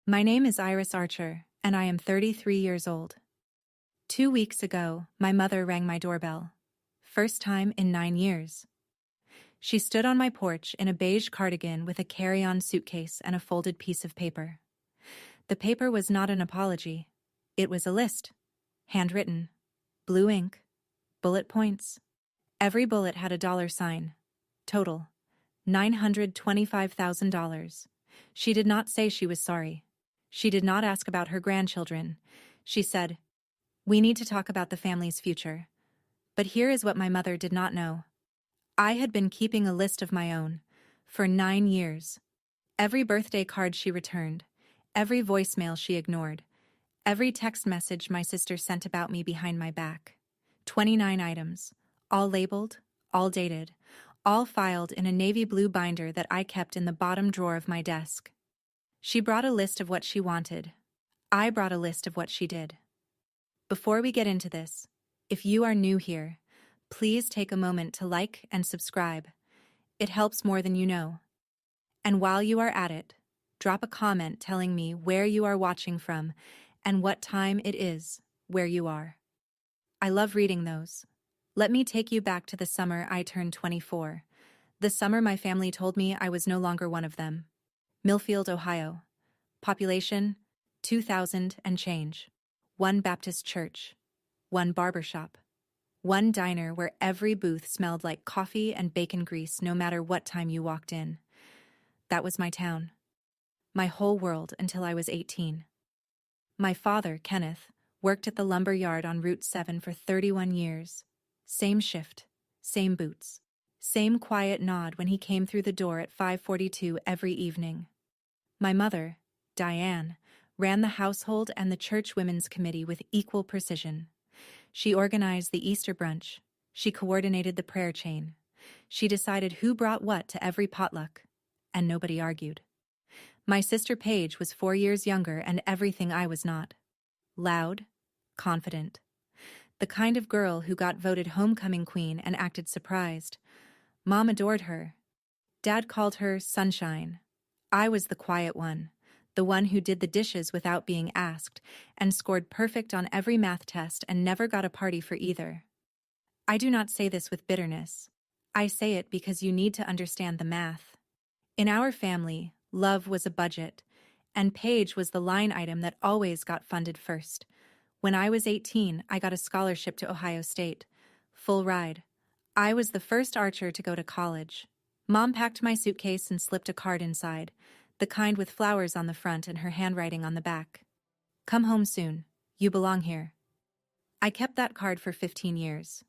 My name is Iris Archer, and I am 33 years old. 2 weeks ago, my mother rang my doorbell. First time in 9 years. She stood on my porch in a beige cardigan with a carry-on suitcase and a folded piece of paper. The paper was not an apology. It was a list. Handwritten. Blue ink. Bullet points. Every bullet had a dollar sign. Total. $925,000. She did not say she was sorry. She did not ask about her grandchildren. She said, "We need to talk about the family's future." But here is what my mother did not know. I had been keeping a list of my own for 9 years. Every birthday card she returned, every voicemail she ignored, every text message my sister sent about me behind my back. 29 items, all labeled, all dated, all filed in a navy blue binder that I kept in the bottom drawer of my desk. She brought a list of what she wanted. I brought a list of what she did. Before we get into this, if you are new here, please take a moment to like and subscribe. It helps more than you know. And while you are at it, drop a comment telling me where you are watching from and what time it is where you are. I love reading those. Let me take you back to the summer I turned 24. The summer my family told me I was no longer one of them. Millfield, Ohio. Population, 2,000 and change. One Baptist church. One barbershop. One diner where every booth smelled like coffee and bacon grease no matter what time you walked in. That was my town. My whole world until I was 18. My father, Kenneth, worked at the lumber yard on Route 7 for 31 years. Same shift, same boots, same quiet nod when he came through the door at 5:42 every evening. My mother, Diane, ran the household and the church women's committee with equal precision. She organized the Easter brunch. She coordinated the prayer chain. She decided who brought what to every potluck, and nobody argued. My sister Paige was 4 years younger and everything I was not. Loud, confident. The kind of girl who got voted homecoming queen and acted surprised. Mom adored her. Dad called her Sunshine. I was the quiet one, the one who did the dishes without being asked, and scored perfect on every math test and never got a party for either. I do not say this with bitterness. I say it because you need to understand the math. In our family, love was a budget, and Paige was the line item that always got funded first. When I was 18, I got a scholarship to Ohio State. Full ride. I was the first archer to go to college. Mom packed my suitcase and slipped a card inside, the kind with flowers on the front and her handwriting on the back. "Come home soon. You belong here." I kept that card for 15 years.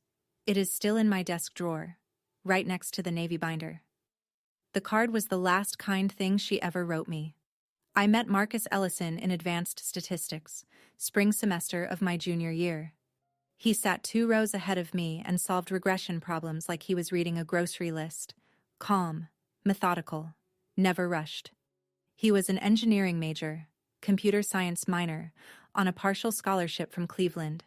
It is still in my desk drawer, right next to the navy binder. The card was the last kind thing she ever wrote me. I met Marcus Ellison in advanced statistics, spring semester of my junior year. He sat 2 rows ahead of me and solved regression problems like he was reading a grocery list. Calm, methodical, never rushed. He was an engineering major, computer science minor, on a partial scholarship from Cleveland.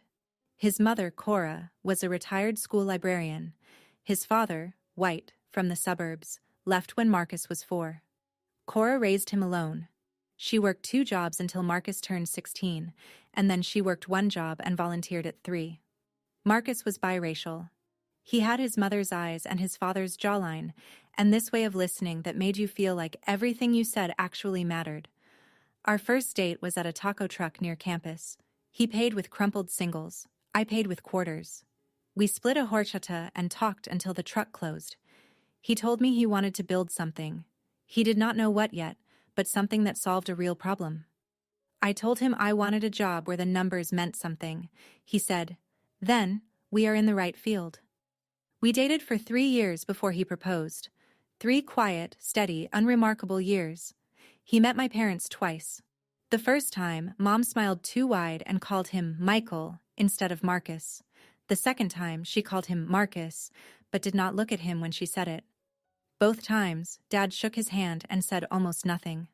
His mother, Cora, was a retired school librarian. His father, white, from the suburbs, left when Marcus was 4. Cora raised him alone. She worked 2 jobs until Marcus turned 16, and then she worked 1 job and volunteered at 3. Marcus was biracial. He had his mother's eyes and his father's jawline, and this way of listening that made you feel like everything you said actually mattered. Our first date was at a taco truck near campus. He paid with crumpled singles. I paid with quarters. We split a horchata and talked until the truck closed. He told me he wanted to build something. He did not know what yet, but something that solved a real problem. I told him I wanted a job where the numbers meant something. He said, "Then, we are in the right field." We dated for 3 years before he proposed. 3 quiet, steady, unremarkable years. He met my parents twice. The first time, Mom smiled too wide and called him Michael instead of Marcus. The second time, she called him Marcus, but did not look at him when she said it. Both times, Dad shook his hand and said almost nothing.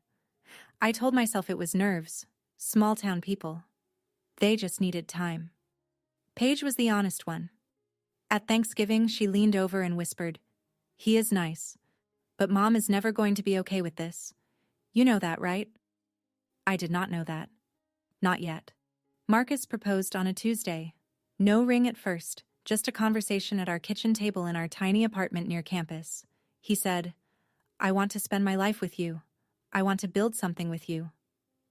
I told myself it was nerves, small-town people. They just needed time. Paige was the honest one. At Thanksgiving, she leaned over and whispered, "He is nice, but Mom is never going to be okay with this. You know that, right?" I did not know that. Not yet. Marcus proposed on a Tuesday. No ring at first, just a conversation at our kitchen table in our tiny apartment near campus. He said, "I want to spend my life with you. I want to build something with you.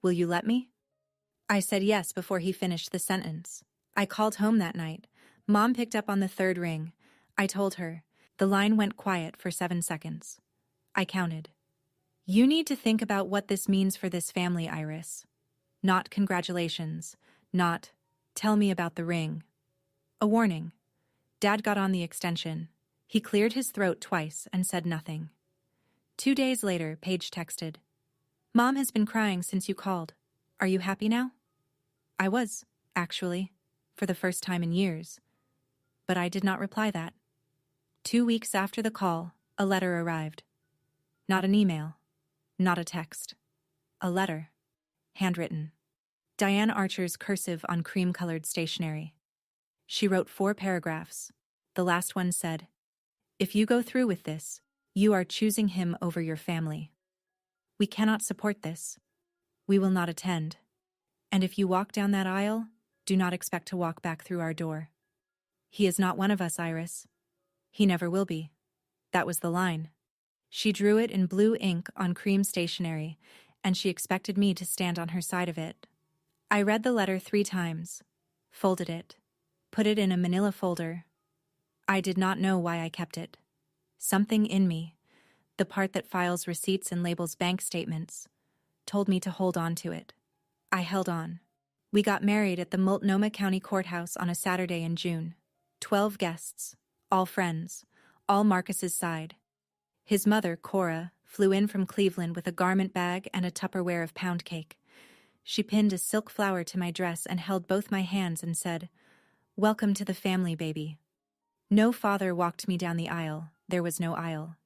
Will you let me?" I said yes before he finished the sentence. I called home that night. Mom picked up on the third ring. I told her. The line went quiet for 7 seconds. I counted. "You need to think about what this means for this family, Iris. Not congratulations. Not, tell me about the ring. A warning." Dad got on the extension. He cleared his throat twice and said nothing. 2 days later, Paige texted, "Mom has been crying since you called. Are you happy now?" I was, actually, for the first time in years. But I did not reply that. 2 weeks after the call, a letter arrived. Not an email. Not a text. A letter. Handwritten. Diane Archer's cursive on cream-colored stationery. She wrote 4 paragraphs. The last one said, "If you go through with this, you are choosing him over your family. We cannot support this. We will not attend. And if you walk down that aisle, do not expect to walk back through our door. He is not one of us, Iris. He never will be." That was the line. She drew it in blue ink on cream stationery, and she expected me to stand on her side of it. I read the letter 3 times, folded it, put it in a manila folder. I did not know why I kept it. Something in me, the part that files receipts and labels bank statements, told me to hold on to it. I held on. We got married at the Multnomah County Courthouse on a Saturday in June. 12 guests, all friends, all Marcus's side. His mother, Cora, flew in from Cleveland with a garment bag and a Tupperware of pound cake. She pinned a silk flower to my dress and held both my hands and said, "Welcome to the family, baby." No father walked me down the aisle. There was no aisle.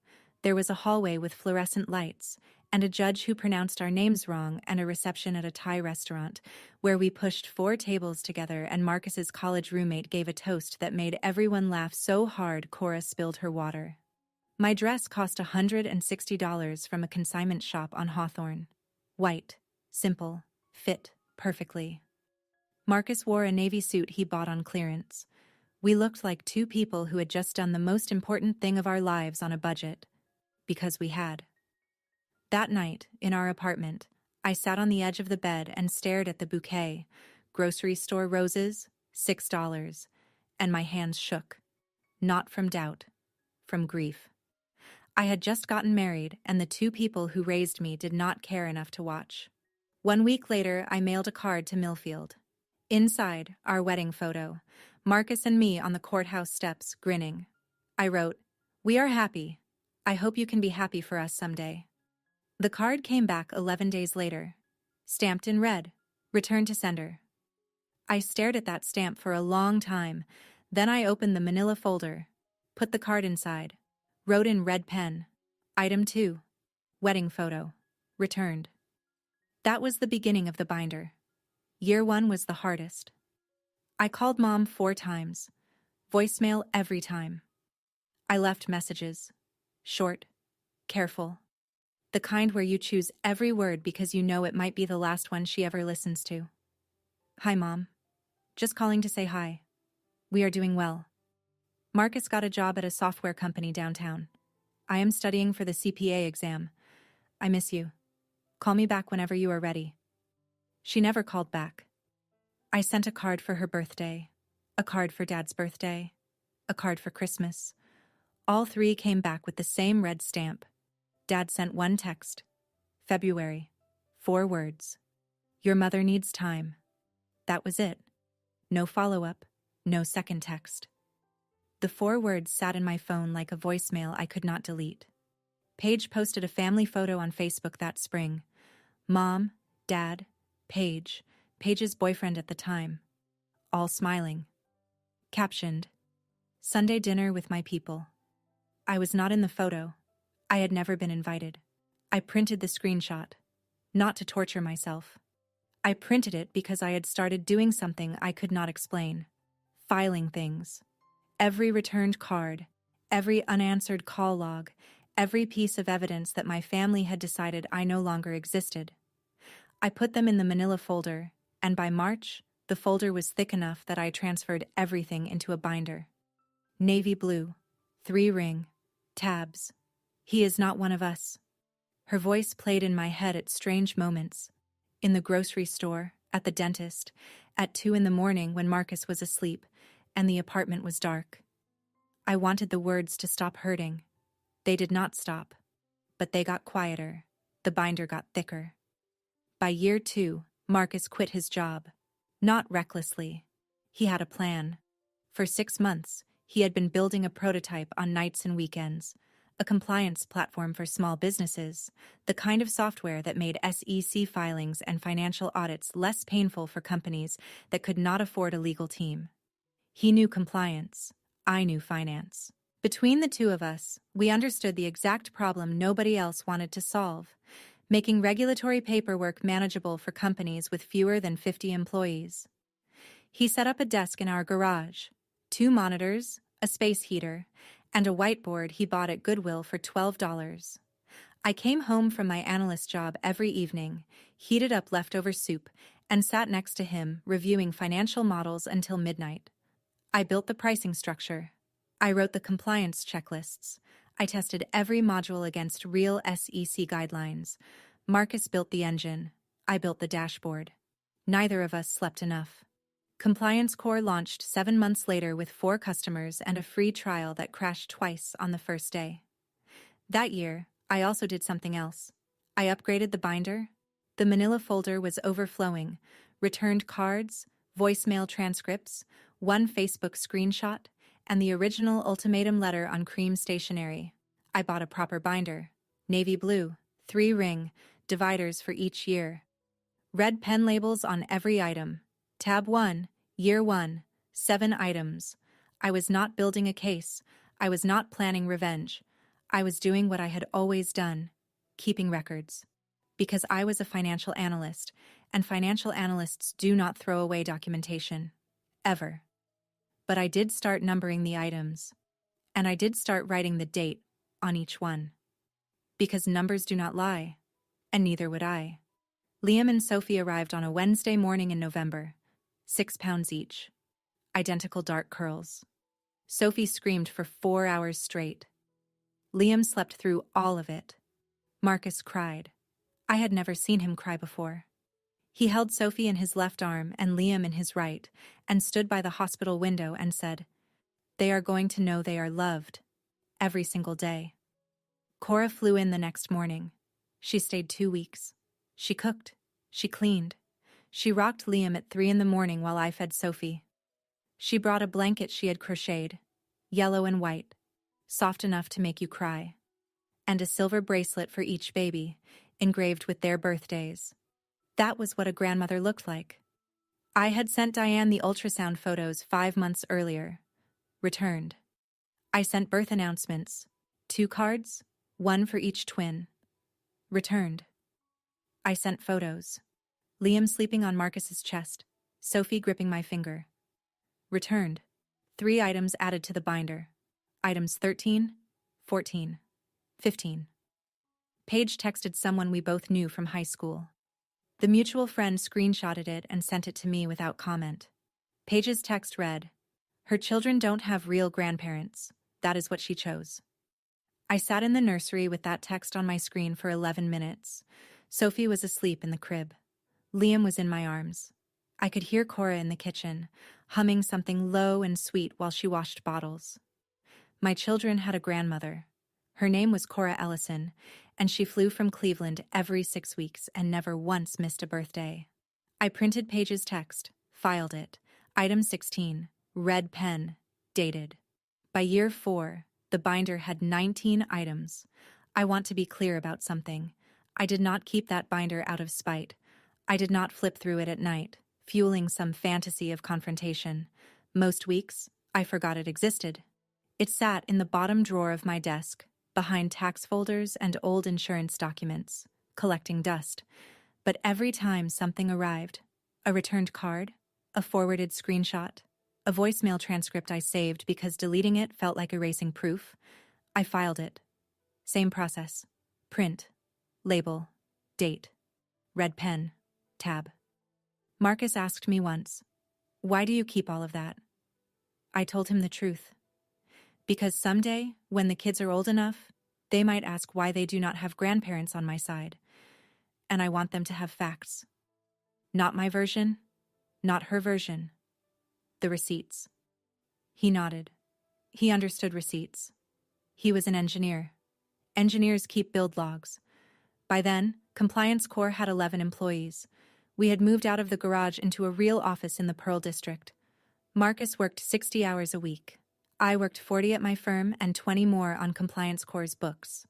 There was a hallway with fluorescent lights, and a judge who pronounced our names wrong, and a reception at a Thai restaurant, where we pushed 4 tables together and Marcus's college roommate gave a toast that made everyone laugh so hard Cora spilled her water. My dress cost $160 from a consignment shop on Hawthorne. White, simple, fit perfectly. Marcus wore a navy suit he bought on clearance. We looked like 2 people who had just done the most important thing of our lives on a budget. Because we had. That night, in our apartment, I sat on the edge of the bed and stared at the bouquet, grocery store roses, $6, and my hands shook. Not from doubt, from grief. I had just gotten married, and the 2 people who raised me did not care enough to watch. 1 week later, I mailed a card to Millfield. Inside, our wedding photo, Marcus and me on the courthouse steps, grinning. I wrote, "We are happy. I hope you can be happy for us someday." The card came back 11 days later, stamped in red, returned to sender. I stared at that stamp for a long time, then I opened the manila folder, put the card inside, wrote in red pen, "Item 2, wedding photo, returned." That was the beginning of the binder. Year 1 was the hardest. I called Mom 4 times, voicemail every time. I left messages, short, careful, the kind where you choose every word because you know it might be the last one she ever listens to. "Hi, Mom. Just calling to say hi. We are doing well. Marcus got a job at a software company downtown. I am studying for the CPA exam. I miss you. Call me back whenever you are ready." She never called back. I sent a card for her birthday, a card for Dad's birthday, a card for Christmas. All 3 came back with the same red stamp. Dad sent 1 text. February. 4 words. "Your mother needs time." That was it. No follow-up, no second text. The 4 words sat in my phone like a voicemail I could not delete. Paige posted a family photo on Facebook that spring. Mom, Dad, Paige, Paige's boyfriend at the time. All smiling. Captioned, "Sunday dinner with my people." I was not in the photo. I had never been invited. I printed the screenshot. Not to torture myself. I printed it because I had started doing something I could not explain. Filing things. Every returned card, every unanswered call log, every piece of evidence that my family had decided I no longer existed. I put them in the manila folder, and by March, the folder was thick enough that I transferred everything into a binder. Navy blue, 3-ring, tabs. He is not one of us. Her voice played in my head at strange moments. In the grocery store, at the dentist, at 2 in the morning when Marcus was asleep, and the apartment was dark. I wanted the words to stop hurting. They did not stop. But they got quieter. The binder got thicker. By year 2, Marcus quit his job. Not recklessly. He had a plan. For 6 months, he had been building a prototype on nights and weekends, a compliance platform for small businesses, the kind of software that made SEC filings and financial audits less painful for companies that could not afford a legal team. He knew compliance. I knew finance. Between the two of us, we understood the exact problem nobody else wanted to solve: making regulatory paperwork manageable for companies with fewer than 50 employees. He set up a desk in our garage, 2 monitors, a space heater, and a whiteboard he bought at Goodwill for $12. I came home from my analyst job every evening, heated up leftover soup, and sat next to him reviewing financial models until midnight. I built the pricing structure. I wrote the compliance checklists. I tested every module against real SEC guidelines. Marcus built the engine. I built the dashboard. Neither of us slept enough. Compliance Core launched 7 months later with 4 customers and a free trial that crashed twice on the first day. That year, I also did something else. I upgraded the binder. The manila folder was overflowing. Returned cards, voicemail transcripts, 1 Facebook screenshot, and the original ultimatum letter on cream stationery. I bought a proper binder. Navy blue, 3-ring, dividers for each year. Red pen labels on every item. Tab 1, Year 1, 7 items. I was not building a case. I was not planning revenge. I was doing what I had always done: keeping records. Because I was a financial analyst, and financial analysts do not throw away documentation. Ever. But I did start numbering the items. And I did start writing the date on each one. Because numbers do not lie. And neither would I. Liam and Sophie arrived on a Wednesday morning in November. 6 pounds each. Identical dark curls. Sophie screamed for 4 hours straight. Liam slept through all of it. Marcus cried. I had never seen him cry before. He held Sophie in his left arm and Liam in his right, and stood by the hospital window and said, "They are going to know they are loved. Every single day." Cora flew in the next morning. She stayed 2 weeks. She cooked. She cleaned. She rocked Liam at 3 in the morning while I fed Sophie. She brought a blanket she had crocheted, yellow and white, soft enough to make you cry, and a silver bracelet for each baby, engraved with their birthdays. That was what a grandmother looked like. I had sent Diane the ultrasound photos 5 months earlier. Returned. I sent birth announcements. 2 cards, 1 for each twin. Returned. I sent photos. Liam sleeping on Marcus's chest, Sophie gripping my finger. Returned. 3 items added to the binder. Items 13, 14, 15. Paige texted someone we both knew from high school. The mutual friend screenshotted it and sent it to me without comment. Paige's text read, "Her children don't have real grandparents. That is what she chose." I sat in the nursery with that text on my screen for 11 minutes. Sophie was asleep in the crib. Liam was in my arms. I could hear Cora in the kitchen, humming something low and sweet while she washed bottles. My children had a grandmother. Her name was Cora Ellison, and she flew from Cleveland every 6 weeks and never once missed a birthday. I printed Paige's text, filed it. Item 16, red pen, dated. By year 4, the binder had 19 items. I want to be clear about something. I did not keep that binder out of spite. I did not flip through it at night, fueling some fantasy of confrontation. Most weeks, I forgot it existed. It sat in the bottom drawer of my desk, behind tax folders and old insurance documents, collecting dust. But every time something arrived, a returned card, a forwarded screenshot, a voicemail transcript I saved because deleting it felt like erasing proof, I filed it. Same process. Print. Label. Date. Red pen. Tab. Marcus asked me once, "Why do you keep all of that?" I told him the truth. Because someday, when the kids are old enough, they might ask why they do not have grandparents on my side, and I want them to have facts. Not my version, not her version. The receipts. He nodded. He understood receipts. He was an engineer. Engineers keep build logs. By then, Compliance Corps had 11 employees. We had moved out of the garage into a real office in the Pearl District. Marcus worked 60 hours a week. I worked 40 at my firm and 20 more on Compliance Corps' books.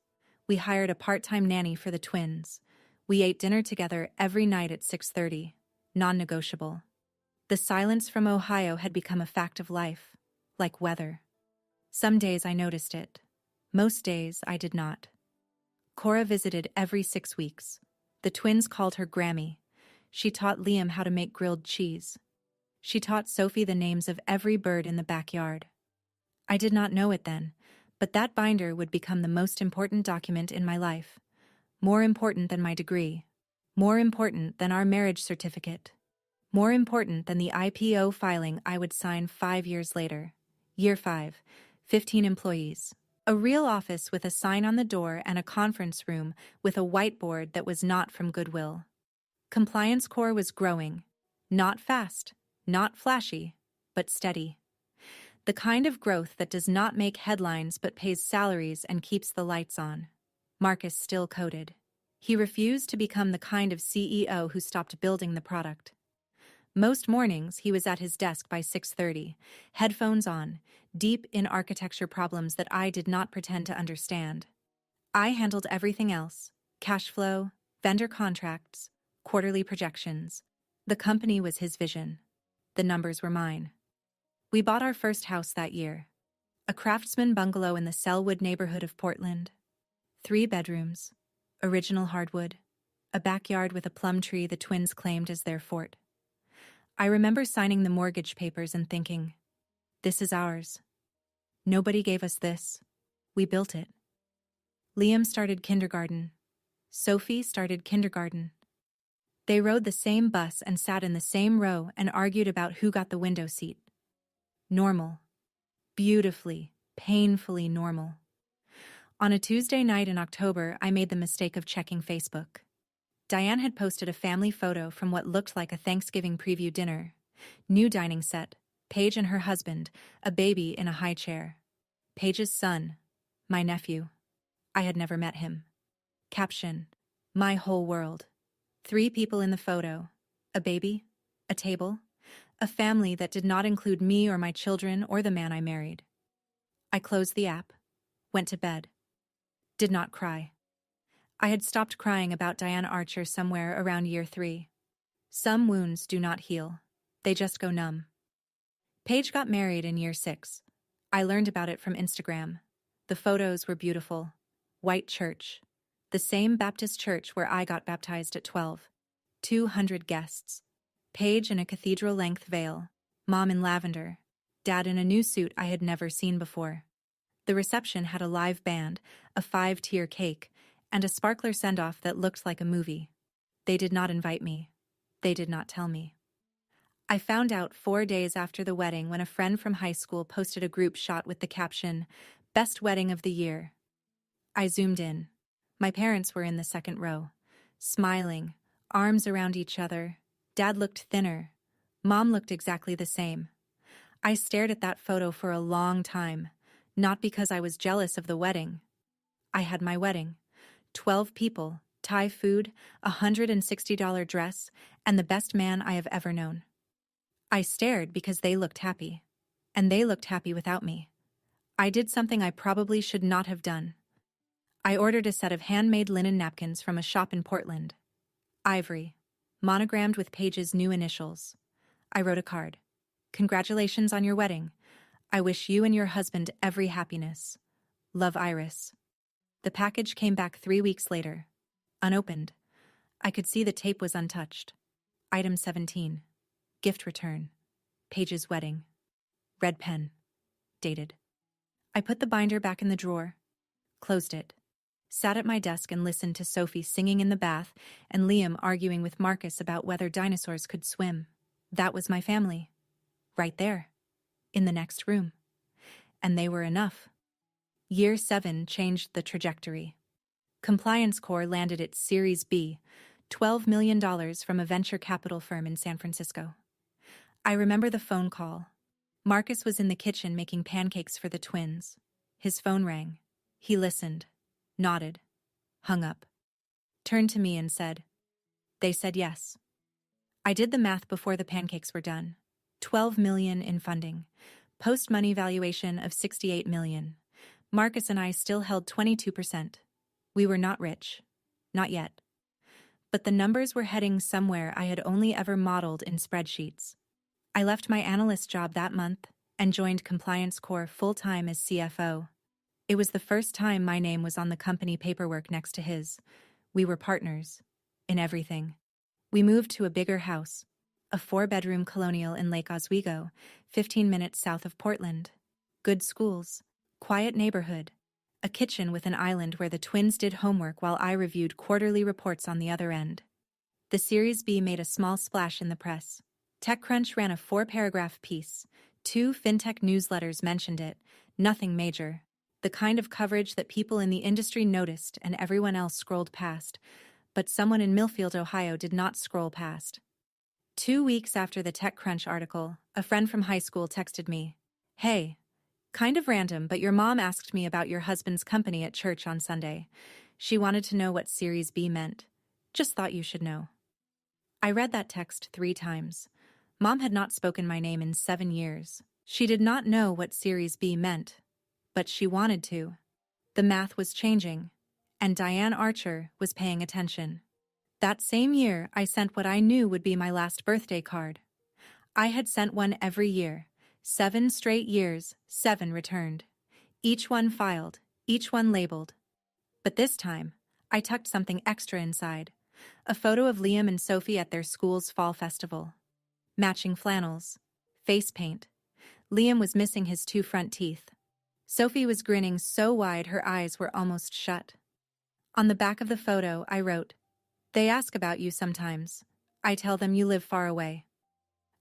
We hired a part-time nanny for the twins. We ate dinner together every night at 6:30, non-negotiable. The silence from Ohio had become a fact of life, like weather. Some days I noticed it. Most days I did not. Cora visited every 6 weeks. The twins called her Grammy. She taught Liam how to make grilled cheese. She taught Sophie the names of every bird in the backyard. I did not know it then, but that binder would become the most important document in my life. More important than my degree. More important than our marriage certificate. More important than the IPO filing I would sign 5 years later. Year 5, 15 employees. A real office with a sign on the door and a conference room with a whiteboard that was not from Goodwill. Compliance Corps was growing. Not fast, not flashy, but steady. The kind of growth that does not make headlines but pays salaries and keeps the lights on. Marcus still coded. He refused to become the kind of CEO who stopped building the product. Most mornings he was at his desk by 6:30, headphones on, deep in architecture problems that I did not pretend to understand. I handled everything else: cash flow, vendor contracts, quarterly projections. The company was his vision. The numbers were mine. We bought our first house that year. A craftsman bungalow in the Selwood neighborhood of Portland. 3 bedrooms, original hardwood, a backyard with a plum tree the twins claimed as their fort. I remember signing the mortgage papers and thinking, this is ours. Nobody gave us this. We built it. Liam started kindergarten. Sophie started kindergarten. They rode the same bus and sat in the same row and argued about who got the window seat. Normal. Beautifully, painfully normal. On a Tuesday night in October, I made the mistake of checking Facebook. Diane had posted a family photo from what looked like a Thanksgiving preview dinner. New dining set, Paige and her husband, a baby in a high chair. Paige's son, my nephew. I had never met him. Caption, my whole world. 3 people in the photo, a baby, a table, a family that did not include me or my children or the man I married. I closed the app, went to bed. Did not cry. I had stopped crying about Diane Archer somewhere around year 3. Some wounds do not heal. They just go numb. Paige got married in year 6. I learned about it from Instagram. The photos were beautiful. White church. The same Baptist church where I got baptized at 12. 200 guests. Paige in a cathedral-length veil. Mom in lavender. Dad in a new suit I had never seen before. The reception had a live band, a 5-tier cake, and a sparkler send-off that looked like a movie. They did not invite me. They did not tell me. I found out 4 days after the wedding when a friend from high school posted a group shot with the caption, "Best Wedding of the Year." I zoomed in. My parents were in the second row, smiling, arms around each other. Dad looked thinner. Mom looked exactly the same. I stared at that photo for a long time, not because I was jealous of the wedding. I had my wedding. 12 people, Thai food, a $160 dress, and the best man I have ever known. I stared because they looked happy. And they looked happy without me. I did something I probably should not have done. I ordered a set of handmade linen napkins from a shop in Portland. Ivory, monogrammed with Paige's new initials. I wrote a card. "Congratulations on your wedding. I wish you and your husband every happiness. Love, Iris." The package came back 3 weeks later. Unopened. I could see the tape was untouched. Item 17. Gift return. Paige's wedding. Red pen. Dated. I put the binder back in the drawer. Closed it. Sat at my desk and listened to Sophie singing in the bath and Liam arguing with Marcus about whether dinosaurs could swim. That was my family. Right there. In the next room. And they were enough. Year 7 changed the trajectory. Compliance Corps landed its Series B, $12 million from a venture capital firm in San Francisco. I remember the phone call. Marcus was in the kitchen making pancakes for the twins. His phone rang. He listened, nodded, hung up, turned to me and said, "They said yes." I did the math before the pancakes were done. $12 million in funding. Post-money valuation of $68 million. Marcus and I still held 22%. We were not rich. Not yet. But the numbers were heading somewhere I had only ever modeled in spreadsheets. I left my analyst job that month and joined Compliance Corps full-time as CFO. It was the first time my name was on the company paperwork next to his. We were partners. In everything. We moved to a bigger house. A 4-bedroom colonial in Lake Oswego, 15 minutes south of Portland. Good schools. Quiet neighborhood. A kitchen with an island where the twins did homework while I reviewed quarterly reports on the other end. The Series B made a small splash in the press. TechCrunch ran a 4-paragraph piece. 2 fintech newsletters mentioned it. Nothing major. The kind of coverage that people in the industry noticed and everyone else scrolled past. But someone in Millfield, Ohio did not scroll past. 2 weeks after the TechCrunch article, a friend from high school texted me, "Hey, kind of random, but your mom asked me about your husband's company at church on Sunday. She wanted to know what Series B meant. Just thought you should know." I read that text 3 times. Mom had not spoken my name in 7 years. She did not know what Series B meant, but she wanted to. The math was changing, and Diane Archer was paying attention. That same year, I sent what I knew would be my last birthday card. I had sent one every year. 7 straight years, 7 returned. Each one filed, each one labeled. But this time, I tucked something extra inside. A photo of Liam and Sophie at their school's fall festival. Matching flannels. Face paint. Liam was missing his 2 front teeth. Sophie was grinning so wide her eyes were almost shut. On the back of the photo, I wrote, "They ask about you sometimes. I tell them you live far away."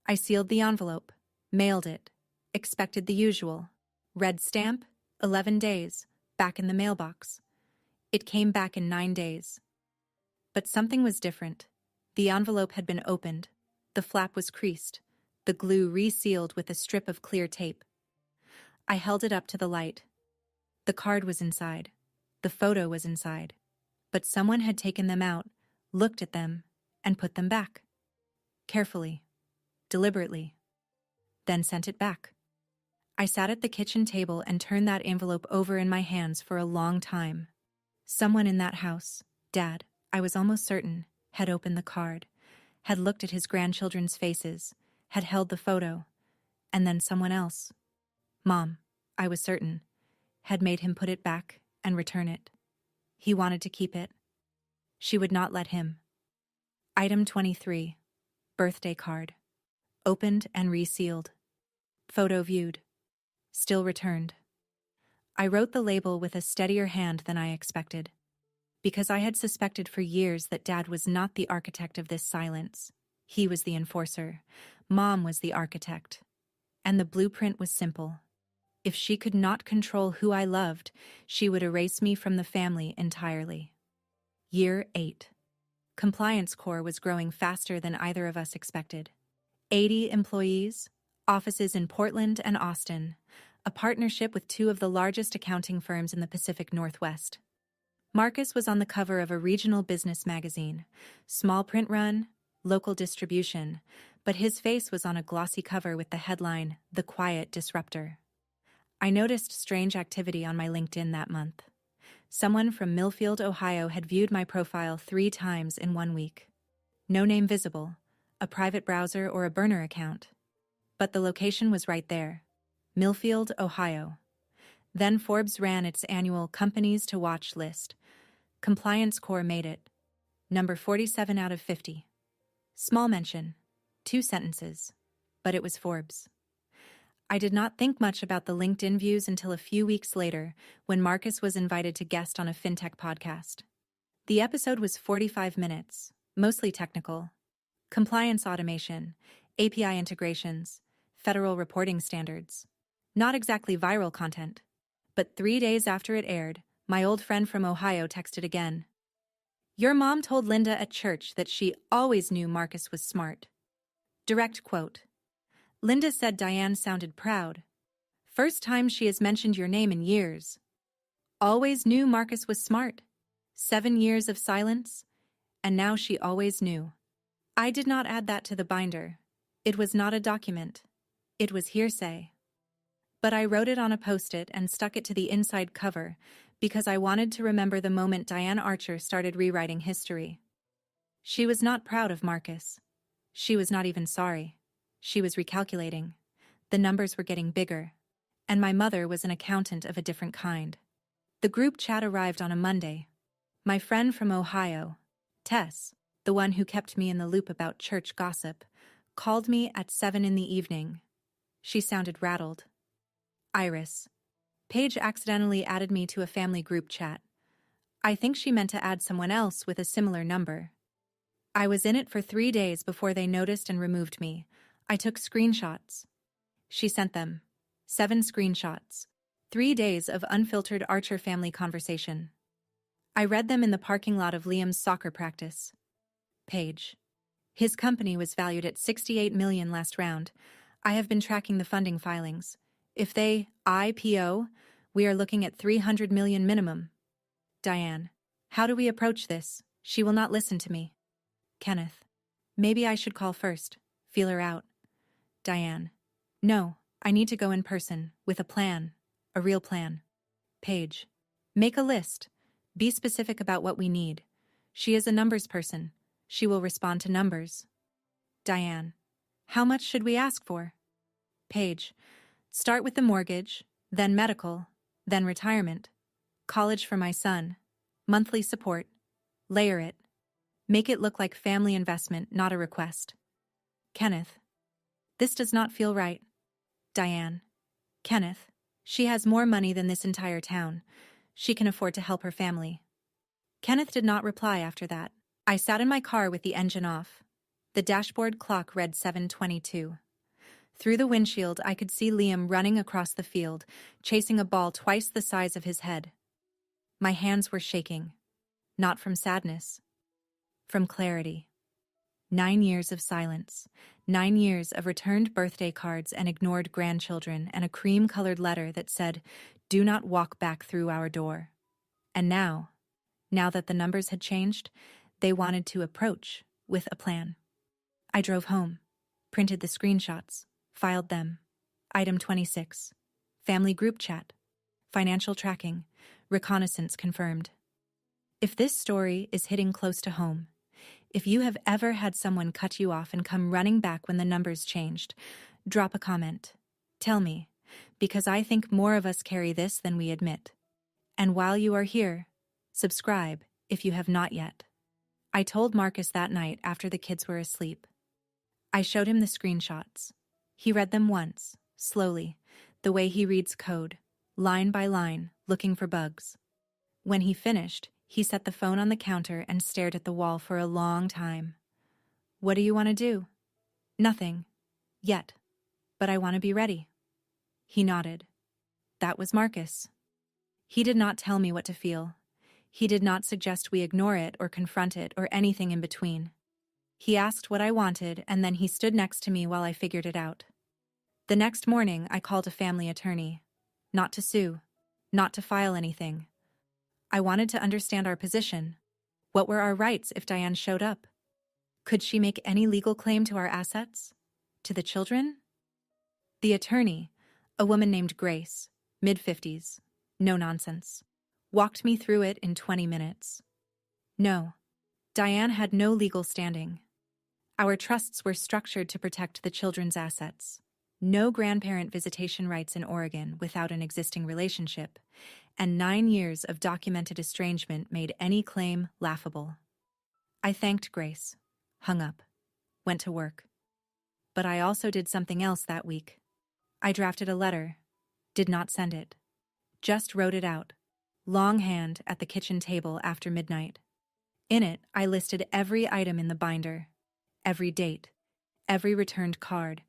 I sealed the envelope, mailed it, expected the usual. Red stamp, 11 days, back in the mailbox. It came back in 9 days. But something was different. The envelope had been opened. The flap was creased, the glue resealed with a strip of clear tape. I held it up to the light. The card was inside. The photo was inside. But someone had taken them out, looked at them, and put them back. Carefully. Deliberately. Then sent it back. I sat at the kitchen table and turned that envelope over in my hands for a long time. Someone in that house, Dad, I was almost certain, had opened the card, had looked at his grandchildren's faces, had held the photo, and then someone else, Mom, I was certain, had made him put it back and return it. He wanted to keep it. She would not let him. Item 23. Birthday card. Opened and resealed. Photo viewed. Still returned. I wrote the label with a steadier hand than I expected. Because I had suspected for years that Dad was not the architect of this silence. He was the enforcer. Mom was the architect. And the blueprint was simple. If she could not control who I loved, she would erase me from the family entirely. Year 8. Compliance Corps was growing faster than either of us expected. 80 employees, offices in Portland and Austin, a partnership with 2 of the largest accounting firms in the Pacific Northwest. Marcus was on the cover of a regional business magazine, small print run, local distribution, but his face was on a glossy cover with the headline, "The Quiet Disruptor." I noticed strange activity on my LinkedIn that month. Someone from Millfield, Ohio had viewed my profile 3 times in 1 week. No name visible, a private browser or a burner account. But the location was right there. Millfield, Ohio. Then Forbes ran its annual Companies to Watch list. Compliance Corps made it. Number 47 out of 50. Small mention. 2 sentences. But it was Forbes. I did not think much about the LinkedIn views until a few weeks later when Marcus was invited to guest on a fintech podcast. The episode was 45 minutes, mostly technical. Compliance automation, API integrations, federal reporting standards. Not exactly viral content. But 3 days after it aired, my old friend from Ohio texted again. Your mom told Linda at church that she always knew Marcus was smart. Direct quote. Linda said Diane sounded proud. First time she has mentioned your name in years. Always knew Marcus was smart. 7 years of silence, and now she always knew. I did not add that to the binder. It was not a document. It was hearsay. But I wrote it on a post-it and stuck it to the inside cover because I wanted to remember the moment Diane Archer started rewriting history. She was not proud of Marcus. She was not even sorry. She was recalculating. The numbers were getting bigger. And my mother was an accountant of a different kind. The group chat arrived on a Monday. My friend from Ohio, Tess, the one who kept me in the loop about church gossip, called me at 7 in the evening. She sounded rattled. Iris. Paige accidentally added me to a family group chat. I think she meant to add someone else with a similar number. I was in it for 3 days before they noticed and removed me. I took screenshots. She sent them. 7 screenshots. 3 days of unfiltered Archer family conversation. I read them in the parking lot of Liam's soccer practice. Paige. His company was valued at $68 million last round. I have been tracking the funding filings. If they IPO, we are looking at $300 million minimum. Diane. How do we approach this? She will not listen to me. Kenneth. Maybe I should call first. Feel her out. Diane. No, I need to go in person, with a plan. A real plan. Paige. Make a list. Be specific about what we need. She is a numbers person. She will respond to numbers. Diane. How much should we ask for? Paige. Start with the mortgage, then medical, then retirement. College for my son. Monthly support. Layer it. Make it look like family investment, not a request. Kenneth. This does not feel right. Diane. Kenneth. She has more money than this entire town. She can afford to help her family. Kenneth did not reply after that. I sat in my car with the engine off. The dashboard clock read 7:22. Through the windshield, I could see Liam running across the field, chasing a ball twice the size of his head. My hands were shaking. Not from sadness. From clarity. 9 years of silence. 9 years of returned birthday cards and ignored grandchildren and a cream-colored letter that said, "Do not walk back through our door." And now that the numbers had changed, they wanted to approach with a plan. I drove home, printed the screenshots, filed them. Item 26. Family group chat. Financial tracking. Reconnaissance confirmed. If this story is hitting close to home, if you have ever had someone cut you off and come running back when the numbers changed, drop a comment. Tell me, because I think more of us carry this than we admit. And while you are here, subscribe if you have not yet. I told Marcus that night after the kids were asleep. I showed him the screenshots. He read them once, slowly, the way he reads code, line by line, looking for bugs. When he finished, he set the phone on the counter and stared at the wall for a long time. What do you want to do? Nothing. Yet. But I want to be ready. He nodded. That was Marcus. He did not tell me what to feel. He did not suggest we ignore it or confront it or anything in between. He asked what I wanted, and then he stood next to me while I figured it out. The next morning, I called a family attorney. Not to sue. Not to file anything. I wanted to understand our position. What were our rights if Diane showed up? Could she make any legal claim to our assets? To the children? The attorney, a woman named Grace, mid-50s, no nonsense, walked me through it in 20 minutes. No, Diane had no legal standing. Our trusts were structured to protect the children's assets. No grandparent visitation rights in Oregon without an existing relationship, and 9 years of documented estrangement made any claim laughable. I thanked Grace, hung up, went to work. But I also did something else that week. I drafted a letter, did not send it. Just wrote it out, longhand at the kitchen table after midnight. In it, I listed every item in the binder, every date, every returned card,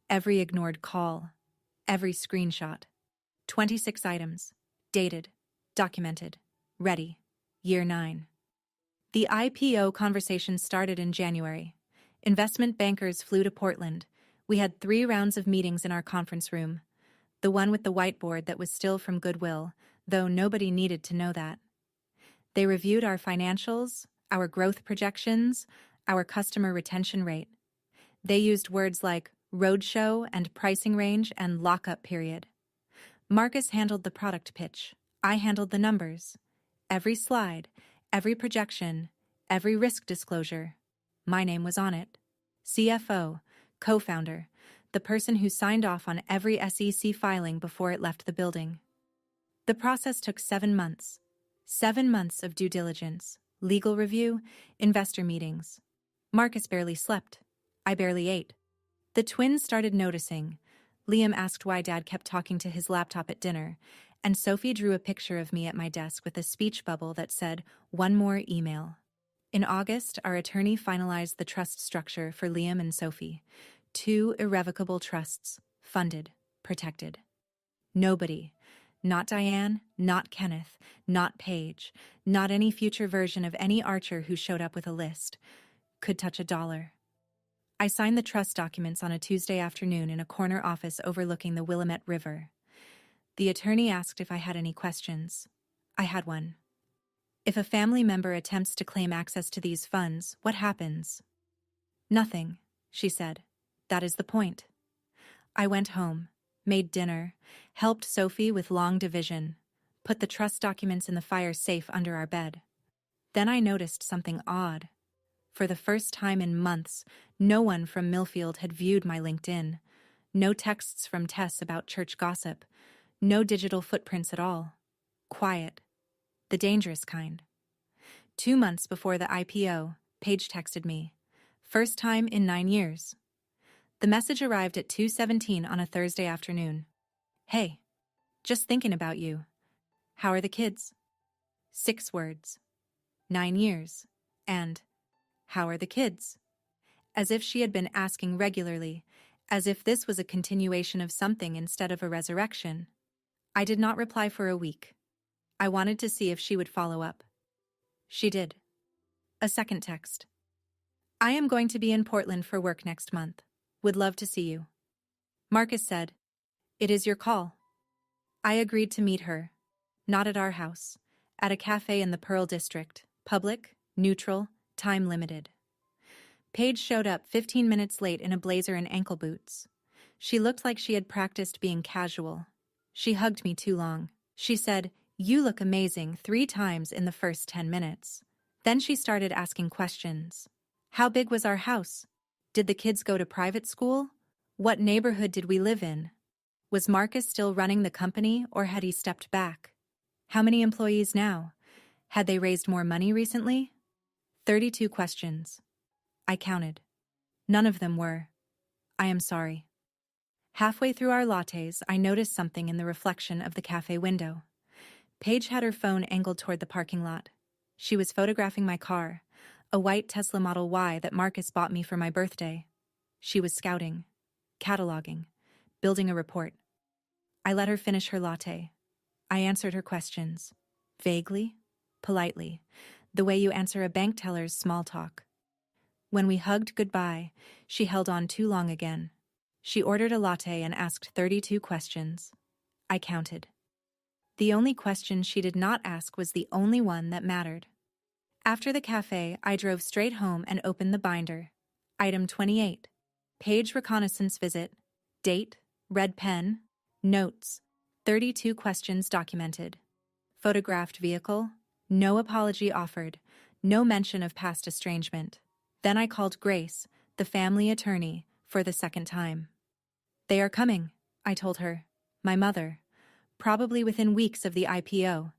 every ignored call, every screenshot. 26 items, dated, documented, ready, year 9. The IPO conversation started in January. Investment bankers flew to Portland. We had 3 rounds of meetings in our conference room. The one with the whiteboard that was still from Goodwill, though nobody needed to know that. They reviewed our financials, our growth projections, our customer retention rate. They used words like roadshow and pricing range and lockup period. Marcus handled the product pitch. I handled the numbers. Every slide, every projection, every risk disclosure. My name was on it. CFO, co-founder, the person who signed off on every SEC filing before it left the building. The process took 7 months. 7 months of due diligence, legal review, investor meetings. Marcus barely slept. I barely ate. The twins started noticing. Liam asked why Dad kept talking to his laptop at dinner, and Sophie drew a picture of me at my desk with a speech bubble that said, "One more email." In August, our attorney finalized the trust structure for Liam and Sophie. 2 irrevocable trusts, funded, protected. Nobody, not Diane, not Kenneth, not Paige, not any future version of any Archer who showed up with a list, could touch $1. I signed the trust documents on a Tuesday afternoon in a corner office overlooking the Willamette River. The attorney asked if I had any questions. I had one. If a family member attempts to claim access to these funds, what happens? Nothing, she said. That is the point. I went home, made dinner, helped Sophie with long division, put the trust documents in the fire safe under our bed. Then I noticed something odd. For the first time in months, no one from Millfield had viewed my LinkedIn. No texts from Tess about church gossip. No digital footprints at all. Quiet. The dangerous kind. 2 months before the IPO, Paige texted me. First time in 9 years. The message arrived at 2:17 on a Thursday afternoon. Hey, just thinking about you. How are the kids? 6 words. 9 years. And, how are the kids? As if she had been asking regularly, as if this was a continuation of something instead of a resurrection. I did not reply for a week. I wanted to see if she would follow up. She did. A second text. I am going to be in Portland for work next month. Would love to see you. Marcus said, "It is your call." I agreed to meet her. Not at our house. At a cafe in the Pearl District. Public, neutral, time limited. Paige showed up 15 minutes late in a blazer and ankle boots. She looked like she had practiced being casual. She hugged me too long. She said, "You look amazing," 3 times in the first 10 minutes. Then she started asking questions. How big was our house? Did the kids go to private school? What neighborhood did we live in? Was Marcus still running the company or had he stepped back? How many employees now? Had they raised more money recently? 32 questions. I counted. None of them were, "I am sorry." Halfway through our lattes, I noticed something in the reflection of the cafe window. Paige had her phone angled toward the parking lot. She was photographing my car, a white Tesla Model Y that Marcus bought me for my birthday. She was scouting, cataloging, building a report. I let her finish her latte. I answered her questions. Vaguely, politely, the way you answer a bank teller's small talk. When we hugged goodbye, she held on too long again. She ordered a latte and asked 32 questions. I counted. The only question she did not ask was the only one that mattered. After the cafe, I drove straight home and opened the binder. Item 28. Page reconnaissance visit. Date, red pen, notes, 32 questions documented. Photographed vehicle, no apology offered, no mention of past estrangement. Then I called Grace, the family attorney, for the second time. They are coming, I told her. My mother. Probably within weeks of the IPO.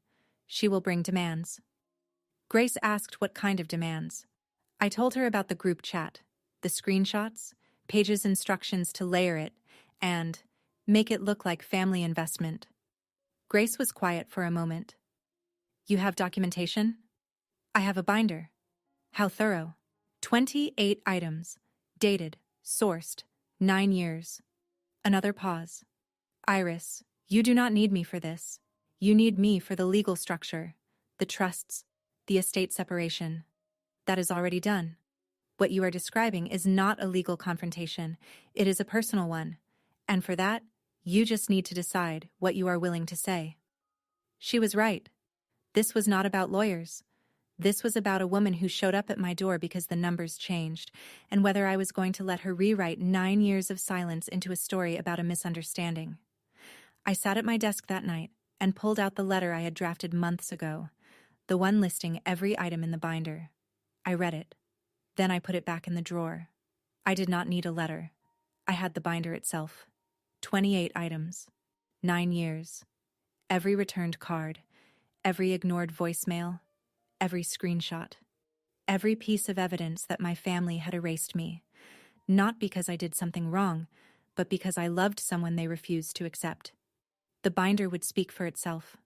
She will bring demands. Grace asked what kind of demands. I told her about the group chat, the screenshots, Paige's instructions to layer it, and Make it look like family investment. Grace was quiet for a moment. You have documentation? I have a binder. How thorough? 28 items. Dated. Sourced. 9 years. Another pause. Iris, you do not need me for this. You need me for the legal structure, the trusts, the estate separation. That is already done. What you are describing is not a legal confrontation. It is a personal one. And for that, you just need to decide what you are willing to say. She was right. This was not about lawyers. This was about a woman who showed up at my door because the numbers changed, and whether I was going to let her rewrite 9 years of silence into a story about a misunderstanding. I sat at my desk that night and pulled out the letter I had drafted months ago, the one listing every item in the binder. I read it. Then I put it back in the drawer. I did not need a letter. I had the binder itself. 28 items. 9 years. Every returned card. Every ignored voicemail. Every screenshot. Every piece of evidence that my family had erased me. Not because I did something wrong, but because I loved someone they refused to accept. The binder would speak for itself.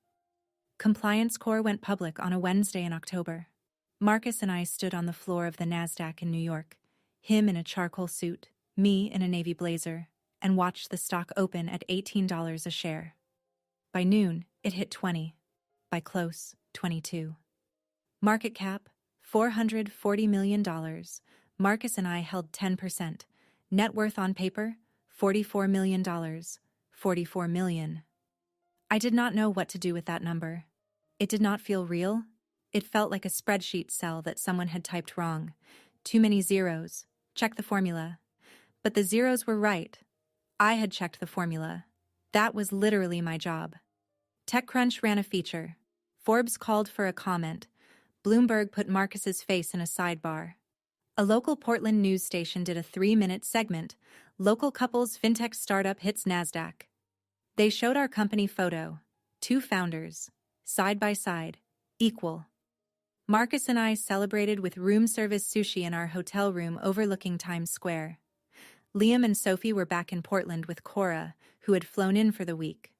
Compliance Corps went public on a Wednesday in October. Marcus and I stood on the floor of the NASDAQ in New York, him in a charcoal suit, me in a navy blazer, and watched the stock open at $18 a share. By noon, it hit 20. By close, 22. Market cap, $440 million. Marcus and I held 10%. Net worth on paper, $44 million. 44 million. I did not know what to do with that number. It did not feel real. It felt like a spreadsheet cell that someone had typed wrong. Too many zeros. Check the formula. But the zeros were right. I had checked the formula. That was literally my job. TechCrunch ran a feature. Forbes called for a comment. Bloomberg put Marcus's face in a sidebar. A local Portland news station did a 3-minute segment, Local Couples Fintech Startup Hits NASDAQ. They showed our company photo, 2 founders, side by side, equal. Marcus and I celebrated with room service sushi in our hotel room overlooking Times Square. Liam and Sophie were back in Portland with Cora, who had flown in for the week.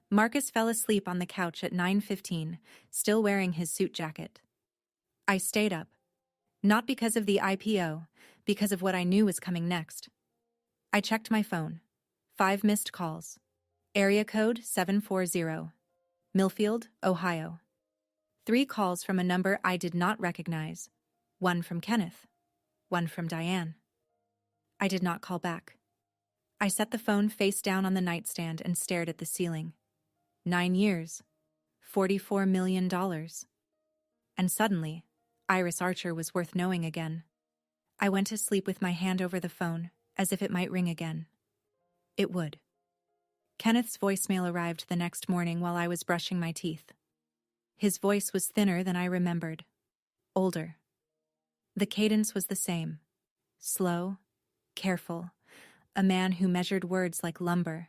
Marcus fell asleep on the couch at 9:15, still wearing his suit jacket. I stayed up. Not because of the IPO, because of what I knew was coming next. I checked my phone. 5 missed calls. Area code 740. Millfield, Ohio. 3 calls from a number I did not recognize. 1 from Kenneth. 1 from Diane. I did not call back. I set the phone face down on the nightstand and stared at the ceiling. 9 years. $44 million. And suddenly, Iris Archer was worth knowing again. I went to sleep with my hand over the phone, as if it might ring again. It would. Kenneth's voicemail arrived the next morning while I was brushing my teeth. His voice was thinner than I remembered. Older. The cadence was the same. Slow, careful, a man who measured words like lumber.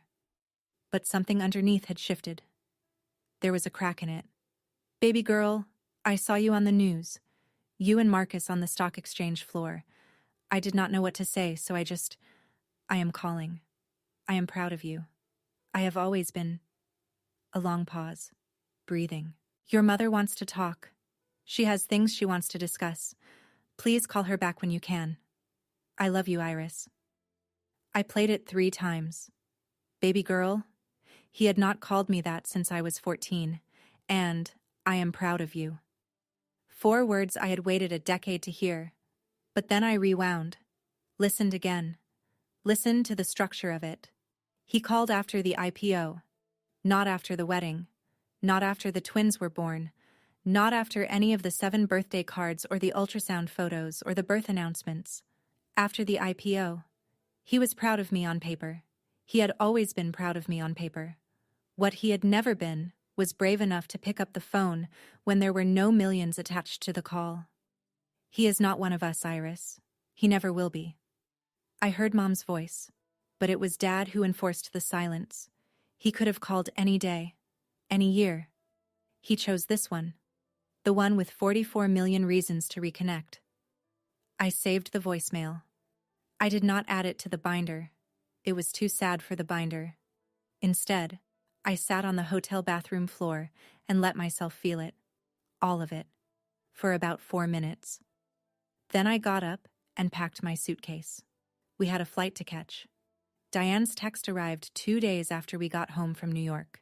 But something underneath had shifted. There was a crack in it. Baby girl, I saw you on the news. You and Marcus on the stock exchange floor. I did not know what to say, so I am calling. I am proud of you. I have always been. A long pause. Breathing. Your mother wants to talk. She has things she wants to discuss. Please call her back when you can. I love you, Iris. I played it 3 times. Baby girl. He had not called me that since I was 14. And I am proud of you. 4 words I had waited a decade to hear. But then I rewound. Listened again. Listened to the structure of it. He called after the IPO. Not after the wedding. Not after the twins were born. Not after any of the 7 birthday cards or the ultrasound photos or the birth announcements. After the IPO. He was proud of me on paper. He had always been proud of me on paper. What he had never been was brave enough to pick up the phone when there were no millions attached to the call. He is not one of us, Iris. He never will be. I heard Mom's voice, but it was Dad who enforced the silence. He could have called any day. Any year. He chose this one. The one with 44 million reasons to reconnect. I saved the voicemail. I did not add it to the binder. It was too sad for the binder. Instead, I sat on the hotel bathroom floor and let myself feel it, all of it, for about 4 minutes. Then I got up and packed my suitcase. We had a flight to catch. Diane's text arrived 2 days after we got home from New York.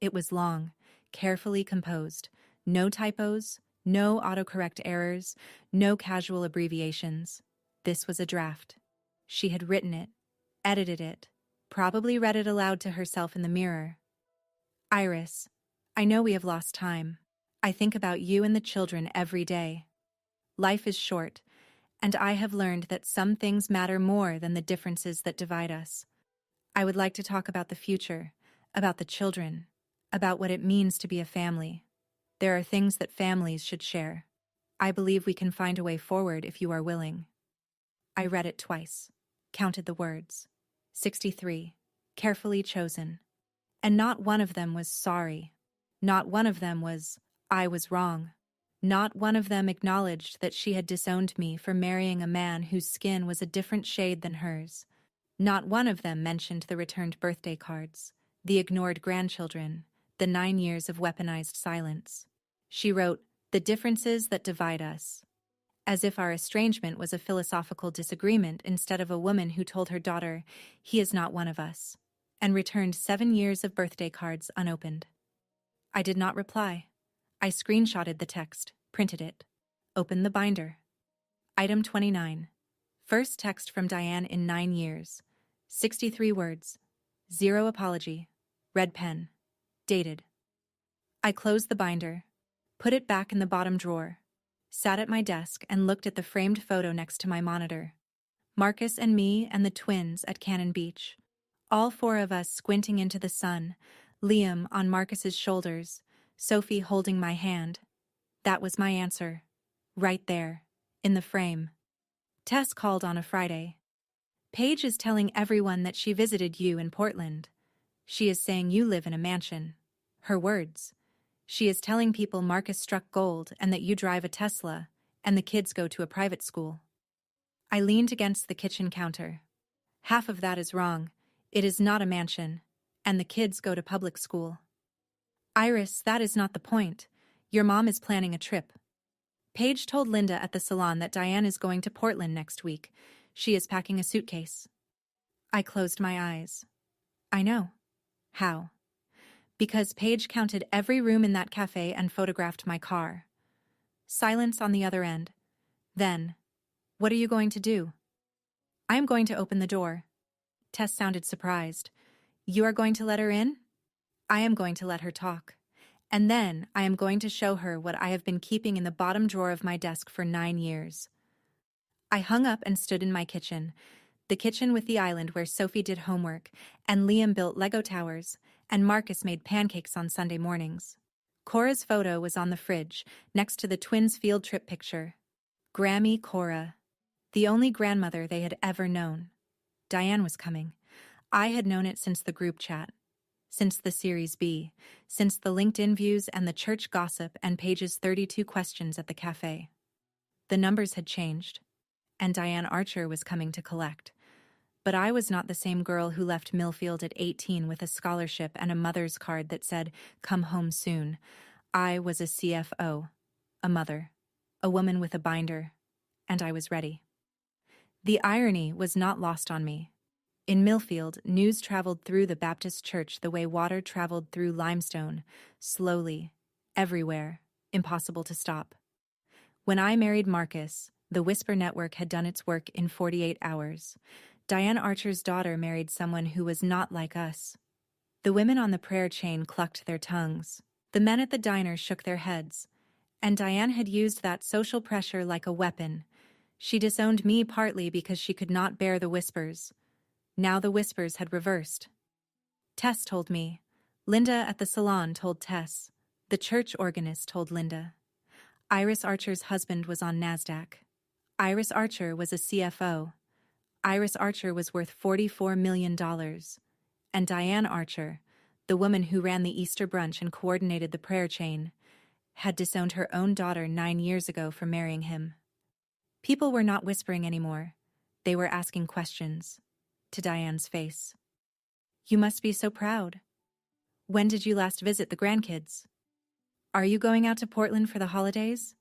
It was long, carefully composed, no typos, no autocorrect errors, no casual abbreviations. This was a draft. She had written it, edited it, probably read it aloud to herself in the mirror. Iris, I know we have lost time. I think about you and the children every day. Life is short, and I have learned that some things matter more than the differences that divide us. I would like to talk about the future, about the children, about what it means to be a family. There are things that families should share. I believe we can find a way forward if you are willing. I read it twice, counted the words. 63, carefully chosen. And not one of them was sorry. Not one of them was, I was wrong. Not one of them acknowledged that she had disowned me for marrying a man whose skin was a different shade than hers. Not one of them mentioned the returned birthday cards, the ignored grandchildren, the 9 years of weaponized silence. She wrote, "The differences that divide us," as if our estrangement was a philosophical disagreement instead of a woman who told her daughter, "He is not one of us," and returned 7 years of birthday cards unopened. I did not reply. I screenshotted the text, printed it, opened the binder. Item 29. First text from Diane in 9 years. 63 words. 0 apology. Red pen. Dated. I closed the binder, put it back in the bottom drawer, sat at my desk and looked at the framed photo next to my monitor. Marcus and me and the twins at Cannon Beach. All 4 of us squinting into the sun, Liam on Marcus's shoulders, Sophie holding my hand. That was my answer. Right there, in the frame. Tess called on a Friday. Paige is telling everyone that she visited you in Portland. She is saying you live in a mansion. Her words. She is telling people Marcus struck gold and that you drive a Tesla, and the kids go to a private school. I leaned against the kitchen counter. Half of that is wrong. It is not a mansion, and the kids go to public school. Iris, that is not the point. Your mom is planning a trip. Paige told Linda at the salon that Diane is going to Portland next week. She is packing a suitcase. I closed my eyes. I know. How? Because Paige counted every room in that cafe and photographed my car. Silence on the other end. Then, what are you going to do? I am going to open the door. Tess sounded surprised. You are going to let her in? I am going to let her talk. And then I am going to show her what I have been keeping in the bottom drawer of my desk for 9 years. I hung up and stood in my kitchen, the kitchen with the island where Sophie did homework, and Liam built Lego towers, and Marcus made pancakes on Sunday mornings. Cora's photo was on the fridge, next to the twins' field trip picture. Grammy Cora, the only grandmother they had ever known. Diane was coming. I had known it since the group chat, since the Series B, since the LinkedIn views and the church gossip and Paige's 32 questions at the cafe. The numbers had changed, and Diane Archer was coming to collect. But I was not the same girl who left Millfield at 18 with a scholarship and a mother's card that said, "Come home soon." I was a CFO, a mother, a woman with a binder, and I was ready. The irony was not lost on me. In Millfield, news traveled through the Baptist church the way water traveled through limestone, slowly, everywhere, impossible to stop. When I married Marcus, the Whisper Network had done its work in 48 hours. Diane Archer's daughter married someone who was not like us. The women on the prayer chain clucked their tongues. The men at the diner shook their heads. And Diane had used that social pressure like a weapon. She disowned me partly because she could not bear the whispers. Now the whispers had reversed. Tess told me. Linda at the salon told Tess. The church organist told Linda. Iris Archer's husband was on NASDAQ. Iris Archer was a CFO. Iris Archer was worth $44 million. And Diane Archer, the woman who ran the Easter brunch and coordinated the prayer chain, had disowned her own daughter 9 years ago for marrying him. People were not whispering anymore. They were asking questions. To Diane's face. You must be so proud. When did you last visit the grandkids? Are you going out to Portland for the holidays?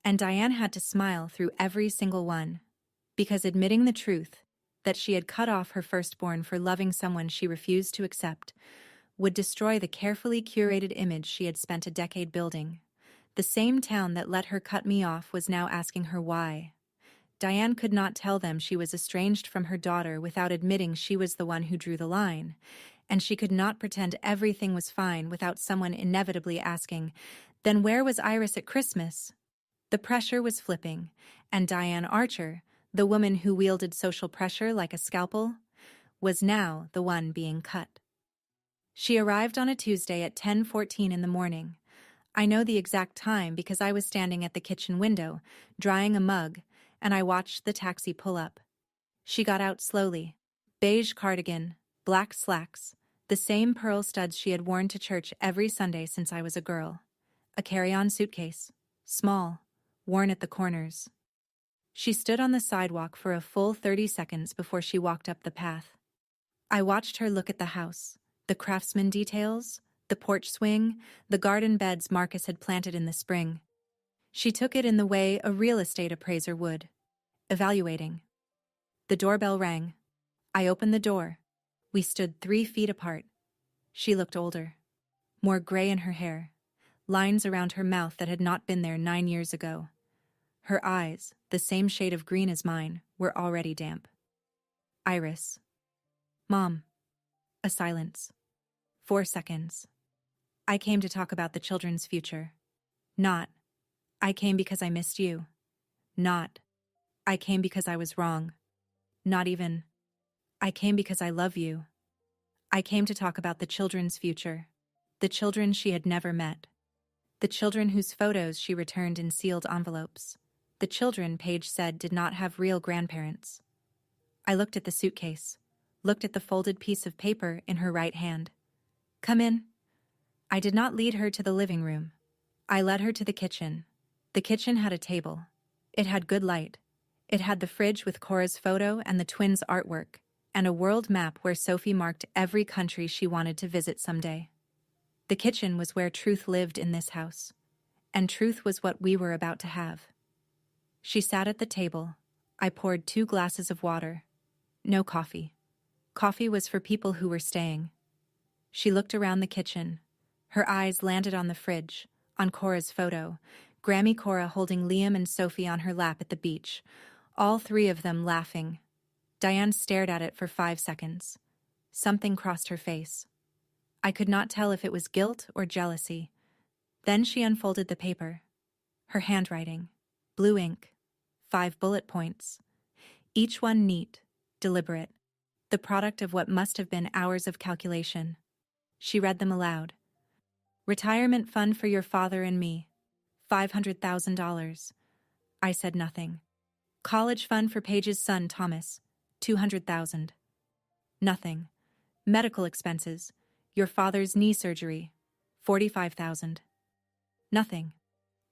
And Diane had to smile through every single one, because admitting the truth, that she had cut off her firstborn for loving someone she refused to accept, would destroy the carefully curated image she had spent a decade building. The same town that let her cut me off was now asking her why. Diane could not tell them she was estranged from her daughter without admitting she was the one who drew the line, and she could not pretend everything was fine without someone inevitably asking, "Then where was Iris at Christmas?" The pressure was flipping, and Diane Archer, the woman who wielded social pressure like a scalpel, was now the one being cut. She arrived on a Tuesday at 10:14 in the morning. I know the exact time because I was standing at the kitchen window, drying a mug, and I watched the taxi pull up. She got out slowly. Beige cardigan, black slacks, the same pearl studs she had worn to church every Sunday since I was a girl. A carry-on suitcase, small, worn at the corners. She stood on the sidewalk for a full 30 seconds before she walked up the path. I watched her look at the house, the craftsman details, the porch swing, the garden beds Marcus had planted in the spring. She took it in the way a real estate appraiser would, evaluating. The doorbell rang. I opened the door. We stood 3 feet apart. She looked older, more gray in her hair, lines around her mouth that had not been there 9 years ago. Her eyes, the same shade of green as mine, were already damp. Iris. Mom. A silence. 4 seconds. I came to talk about the children's future. Not, I came because I missed you. Not, I came because I was wrong. Not even, I came because I love you. I came to talk about the children's future. The children she had never met. The children whose photos she returned in sealed envelopes. The children, Paige said, did not have real grandparents. I looked at the suitcase, looked at the folded piece of paper in her right hand. Come in. I did not lead her to the living room. I led her to the kitchen. The kitchen had a table. It had good light. It had the fridge with Cora's photo and the twins' artwork, and a world map where Sophie marked every country she wanted to visit someday. The kitchen was where truth lived in this house, and truth was what we were about to have. She sat at the table. I poured 2 glasses of water. No coffee. Coffee was for people who were staying. She looked around the kitchen. Her eyes landed on the fridge, on Cora's photo, Grammy Cora holding Liam and Sophie on her lap at the beach, all 3 of them laughing. Diane stared at it for 5 seconds. Something crossed her face. I could not tell if it was guilt or jealousy. Then she unfolded the paper. Her handwriting, blue ink, 5 bullet points, each one neat, deliberate, the product of what must have been hours of calculation. She read them aloud. Retirement fund for your father and me, $500,000. I said nothing. College fund for Paige's son, Thomas, $200,000. Nothing. Medical expenses, your father's knee surgery, $45,000. Nothing.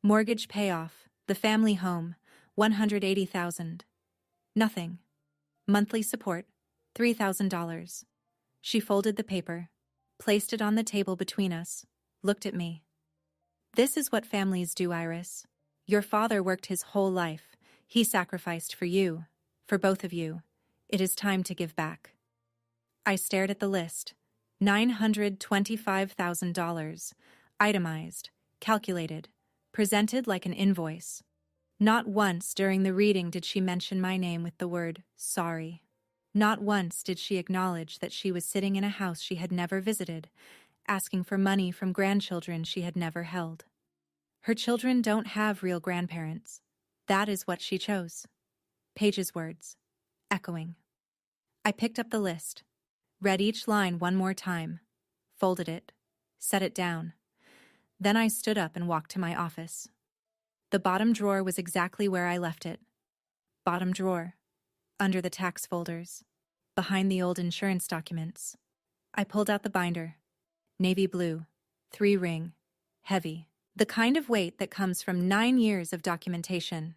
Mortgage payoff, the family home, $180,000. Nothing. Monthly support, $3,000. She folded the paper, placed it on the table between us, looked at me. This is what families do, Iris. Your father worked his whole life. He sacrificed for you, for both of you. It is time to give back. I stared at the list. $925,000. Itemized, calculated, presented like an invoice. Not once during the reading did she mention my name with the word sorry. Not once did she acknowledge that she was sitting in a house she had never visited, asking for money from grandchildren she had never held. Her children don't have real grandparents. That is what she chose. Paige's words, echoing. I picked up the list, read each line one more time, folded it, set it down. Then I stood up and walked to my office. The bottom drawer was exactly where I left it. Bottom drawer, under the tax folders, behind the old insurance documents. I pulled out the binder. Navy blue, 3-ring, heavy, the kind of weight that comes from 9 years of documentation.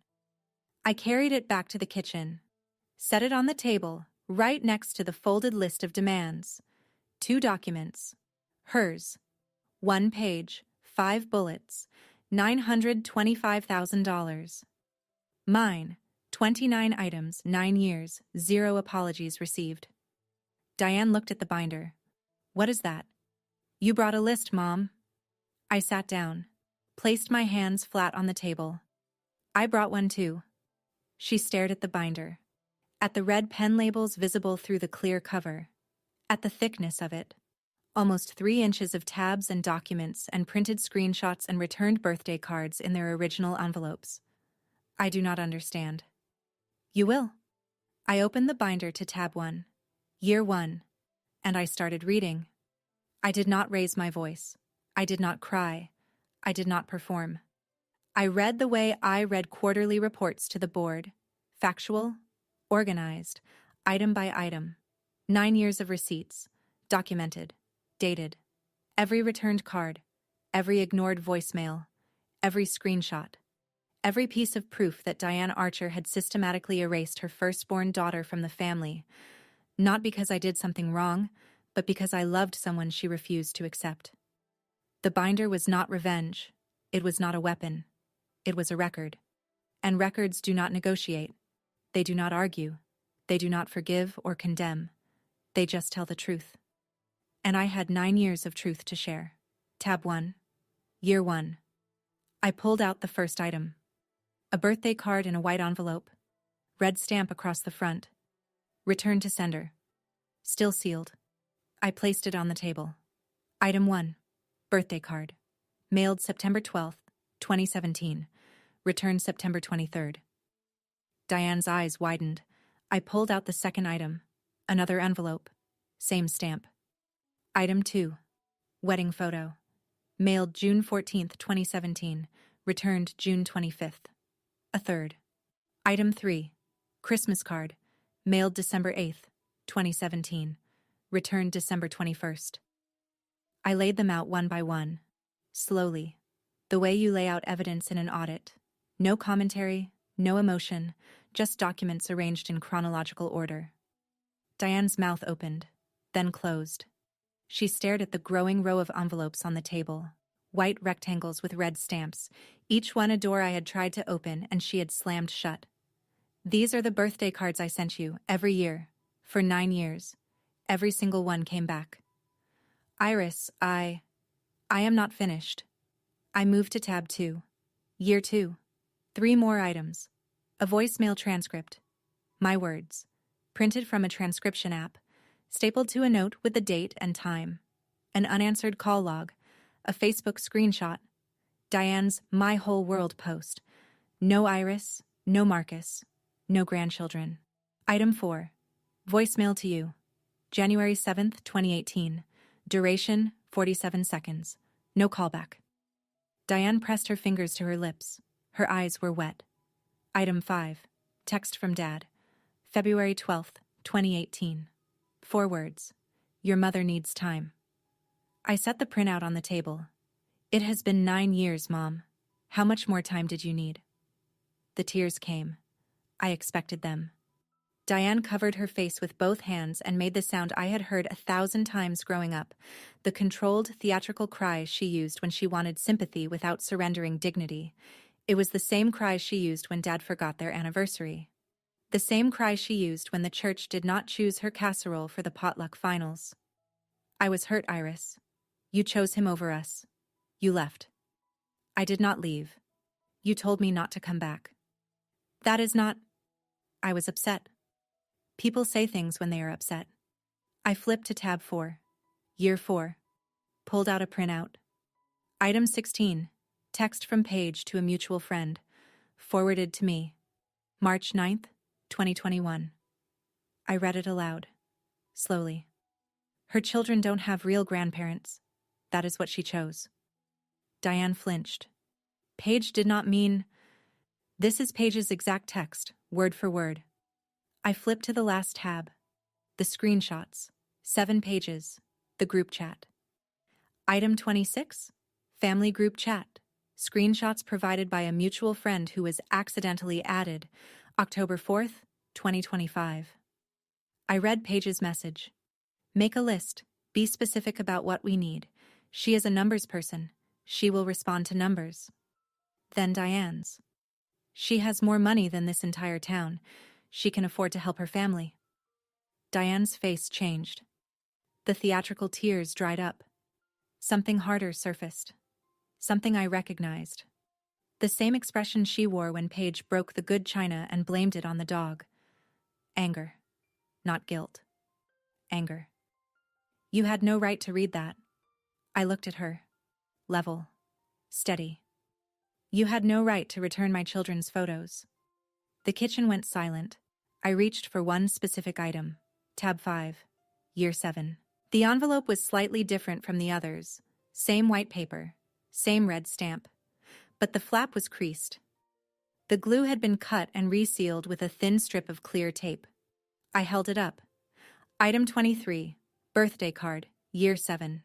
I carried it back to the kitchen, set it on the table, right next to the folded list of demands. 2 documents. Hers. 1 page, 5 bullets, $925,000. Mine. 29 items, 9 years, 0 apologies received. Diane looked at the binder. What is that? You brought a list, Mom. I sat down, placed my hands flat on the table. I brought one too. She stared at the binder, at the red pen labels visible through the clear cover, at the thickness of it. Almost 3 inches of tabs and documents and printed screenshots and returned birthday cards in their original envelopes. I do not understand. You will. I opened the binder to tab 1, year 1, and I started reading. I did not raise my voice. I did not cry. I did not perform. I read the way I read quarterly reports to the board, factual, organized, item by item, 9 years of receipts, documented, dated, every returned card, every ignored voicemail, every screenshot, every piece of proof that Diane Archer had systematically erased her firstborn daughter from the family, not because I did something wrong, but because I loved someone she refused to accept. The binder was not revenge. It was not a weapon. It was a record. And records do not negotiate. They do not argue. They do not forgive or condemn. They just tell the truth. And I had 9 years of truth to share. Tab 1. Year 1. I pulled out the first item. A birthday card in a white envelope. Red stamp across the front. Return to sender. Still sealed. I placed it on the table. Item 1. Birthday card. Mailed September 12th, 2017. Returned September 23rd. Diane's eyes widened. I pulled out the second item. Another envelope. Same stamp. Item 2. Wedding photo. Mailed June 14th, 2017. Returned June 25th. A third. Item 3. Christmas card. Mailed December 8th, 2017. Returned December 21st. I laid them out one by one. Slowly. The way you lay out evidence in an audit. No commentary, no emotion, just documents arranged in chronological order. Diane's mouth opened, then closed. She stared at the growing row of envelopes on the table. White rectangles with red stamps, each one a door I had tried to open and she had slammed shut. These are the birthday cards I sent you, every year, for 9 years. Every single one came back. Iris, I am not finished. I moved to tab 2. Year 2. 3 more items. A voicemail transcript. My words. Printed from a transcription app. Stapled to a note with the date and time. An unanswered call log. A Facebook screenshot. Diane's My Whole World post. No Iris, no Marcus, no grandchildren. Item 4. Voicemail to you. January 7th, 2018. Duration, 47 seconds. No callback. Diane pressed her fingers to her lips. Her eyes were wet. Item 5. Text from Dad. February 12th, 2018. 4 words. Your mother needs time. I set the printout on the table. It has been 9 years, Mom. How much more time did you need? The tears came. I expected them. Diane covered her face with both hands and made the sound I had heard 1,000 times growing up, the controlled, theatrical cry she used when she wanted sympathy without surrendering dignity. It was the same cry she used when Dad forgot their anniversary. The same cry she used when the church did not choose her casserole for the potluck finals. I was hurt, Iris. You chose him over us. You left. I did not leave. You told me not to come back. That is not... I was upset. People say things when they are upset. I flipped to tab 4. Year 4. Pulled out a printout. Item 16. Text from Paige to a mutual friend. Forwarded to me. March 9th, 2021. I read it aloud. Slowly. Her children don't have real grandparents. That is what she chose. Diane flinched. Paige did not mean... This is Paige's exact text, word for word. I flipped to the last tab. The screenshots. 7 pages. The group chat. Item 26. Family group chat. Screenshots provided by a mutual friend who was accidentally added. October 4th, 2025. I read Paige's message. Make a list. Be specific about what we need. She is a numbers person. She will respond to numbers. Then Diane's. She has more money than this entire town. She can afford to help her family. Diane's face changed. The theatrical tears dried up. Something harder surfaced. Something I recognized. The same expression she wore when Paige broke the good china and blamed it on the dog. Anger. Not guilt. Anger. You had no right to read that. I looked at her. Level. Steady. You had no right to return my children's photos. The kitchen went silent. I reached for one specific item. Tab 5. Year 7. The envelope was slightly different from the others. Same white paper. Same red stamp. But the flap was creased. The glue had been cut and resealed with a thin strip of clear tape. I held it up. Item 23. Birthday card. Year 7.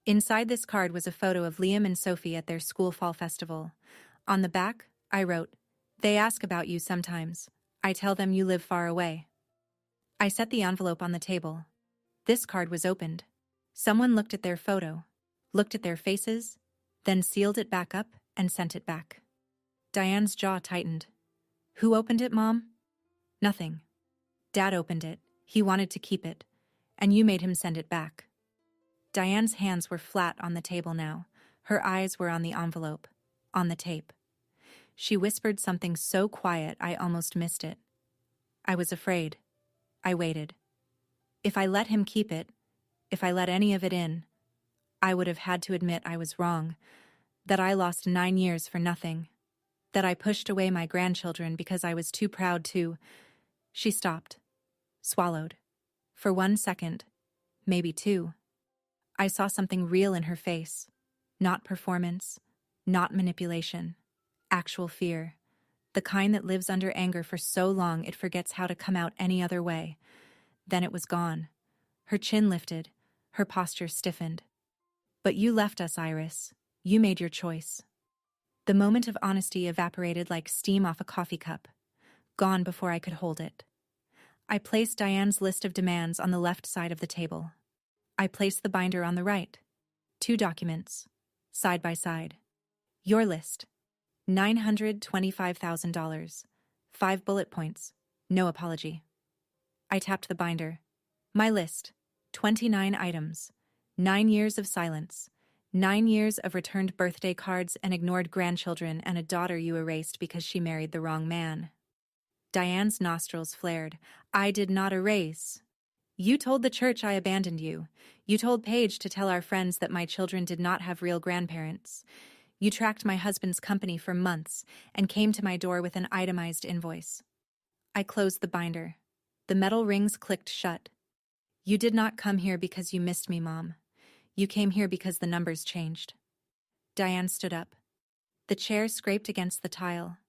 Inside this card was a photo of Liam and Sophie at their school fall festival. On the back, I wrote, "They ask about you sometimes. I tell them you live far away." I set the envelope on the table. This card was opened. Someone looked at their photo, looked at their faces, then sealed it back up and sent it back. Diane's jaw tightened. Who opened it, Mom? Nothing. Dad opened it. He wanted to keep it. And you made him send it back. Diane's hands were flat on the table now. Her eyes were on the envelope, on the tape. She whispered something so quiet I almost missed it. I was afraid. I waited. If I let him keep it, if I let any of it in, I would have had to admit I was wrong, that I lost 9 years for nothing, that I pushed away my grandchildren because I was too proud to. She stopped, swallowed. For 1 second, maybe 2. I saw something real in her face. Not performance, not manipulation, actual fear. The kind that lives under anger for so long it forgets how to come out any other way. Then it was gone. Her chin lifted, her posture stiffened. But you left us, Iris. You made your choice. The moment of honesty evaporated like steam off a coffee cup, gone before I could hold it. I placed Diane's list of demands on the left side of the table. I placed the binder on the right. 2 documents, side by side. Your list. $925,000. 5 bullet points. No apology. I tapped the binder. My list. 29 items. 9 years of silence. 9 years of returned birthday cards and ignored grandchildren and a daughter you erased because she married the wrong man. Diane's nostrils flared. I did not erase. You told the church I abandoned you. You told Paige to tell our friends that my children did not have real grandparents. You tracked my husband's company for months and came to my door with an itemized invoice. I closed the binder. The metal rings clicked shut. You did not come here because you missed me, Mom. You came here because the numbers changed. Diane stood up. The chair scraped against the tile.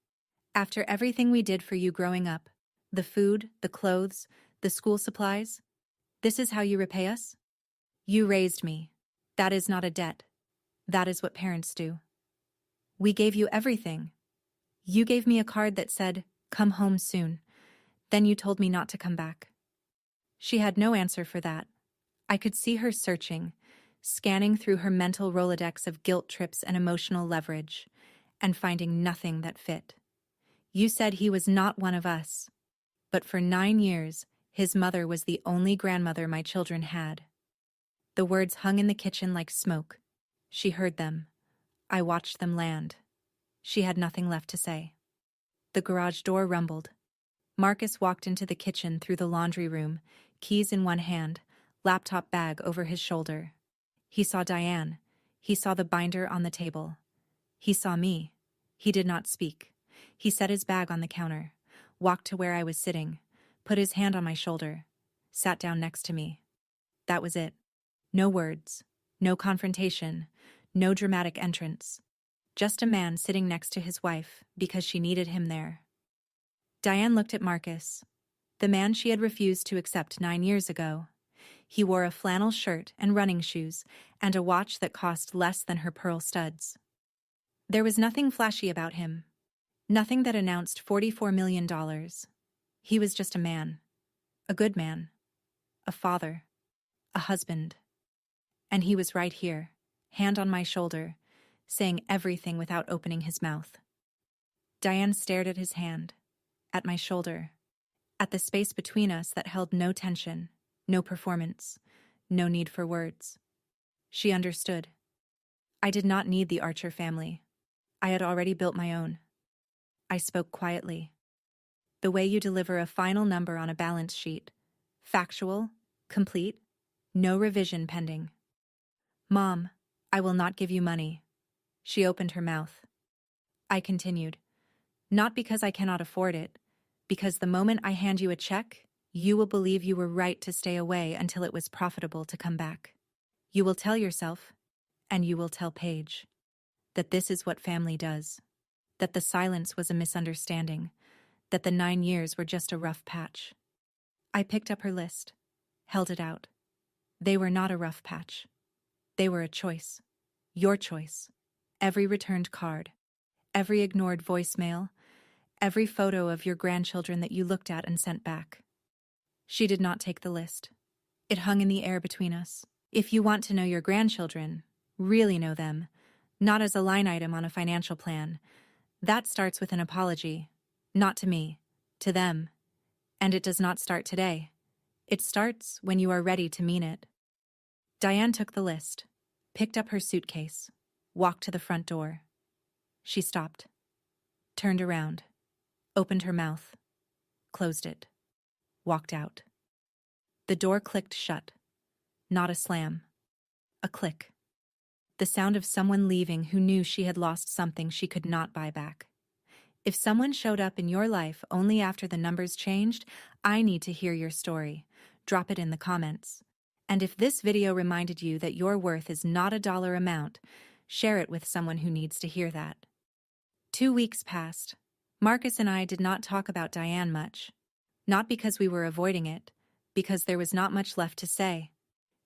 After everything we did for you growing up, the food, the clothes, the school supplies, this is how you repay us? You raised me. That is not a debt. That is what parents do. We gave you everything. You gave me a card that said, "Come home soon." Then you told me not to come back. She had no answer for that. I could see her searching, scanning through her mental Rolodex of guilt trips and emotional leverage, and finding nothing that fit. You said he was not one of us. But for 9 years, his mother was the only grandmother my children had. The words hung in the kitchen like smoke. She heard them. I watched them land. She had nothing left to say. The garage door rumbled. Marcus walked into the kitchen through the laundry room, keys in one hand, laptop bag over his shoulder. He saw Diane. He saw the binder on the table. He saw me. He did not speak. He set his bag on the counter, walked to where I was sitting, put his hand on my shoulder, sat down next to me. That was it. No words, no confrontation, no dramatic entrance. Just a man sitting next to his wife because she needed him there. Diane looked at Marcus, the man she had refused to accept 9 years ago. He wore a flannel shirt and running shoes and a watch that cost less than her pearl studs. There was nothing flashy about him. Nothing that announced $44 million. He was just a man. A good man. A father. A husband. And he was right here, hand on my shoulder, saying everything without opening his mouth. Diane stared at his hand, at my shoulder, at the space between us that held no tension, no performance, no need for words. She understood. I did not need the Archer family. I had already built my own. I spoke quietly. The way you deliver a final number on a balance sheet. Factual, complete, no revision pending. Mom, I will not give you money. She opened her mouth. I continued. Not because I cannot afford it, because the moment I hand you a check, you will believe you were right to stay away until it was profitable to come back. You will tell yourself, and you will tell Paige, that this is what family does, that the silence was a misunderstanding, that the 9 years were just a rough patch. I picked up her list, held it out. They were not a rough patch. They were a choice. Your choice. Every returned card, every ignored voicemail, every photo of your grandchildren that you looked at and sent back. She did not take the list. It hung in the air between us. If you want to know your grandchildren, really know them, not as a line item on a financial plan, that starts with an apology, not to me, to them. And it does not start today. It starts when you are ready to mean it. Diane took the list, picked up her suitcase, walked to the front door. She stopped, turned around, opened her mouth, closed it, walked out. The door clicked shut. Not a slam. A click. The sound of someone leaving who knew she had lost something she could not buy back. If someone showed up in your life only after the numbers changed, I need to hear your story. Drop it in the comments. And if this video reminded you that your worth is not a dollar amount, share it with someone who needs to hear that. 2 weeks passed. Marcus and I did not talk about Diane much. Not because we were avoiding it, because there was not much left to say.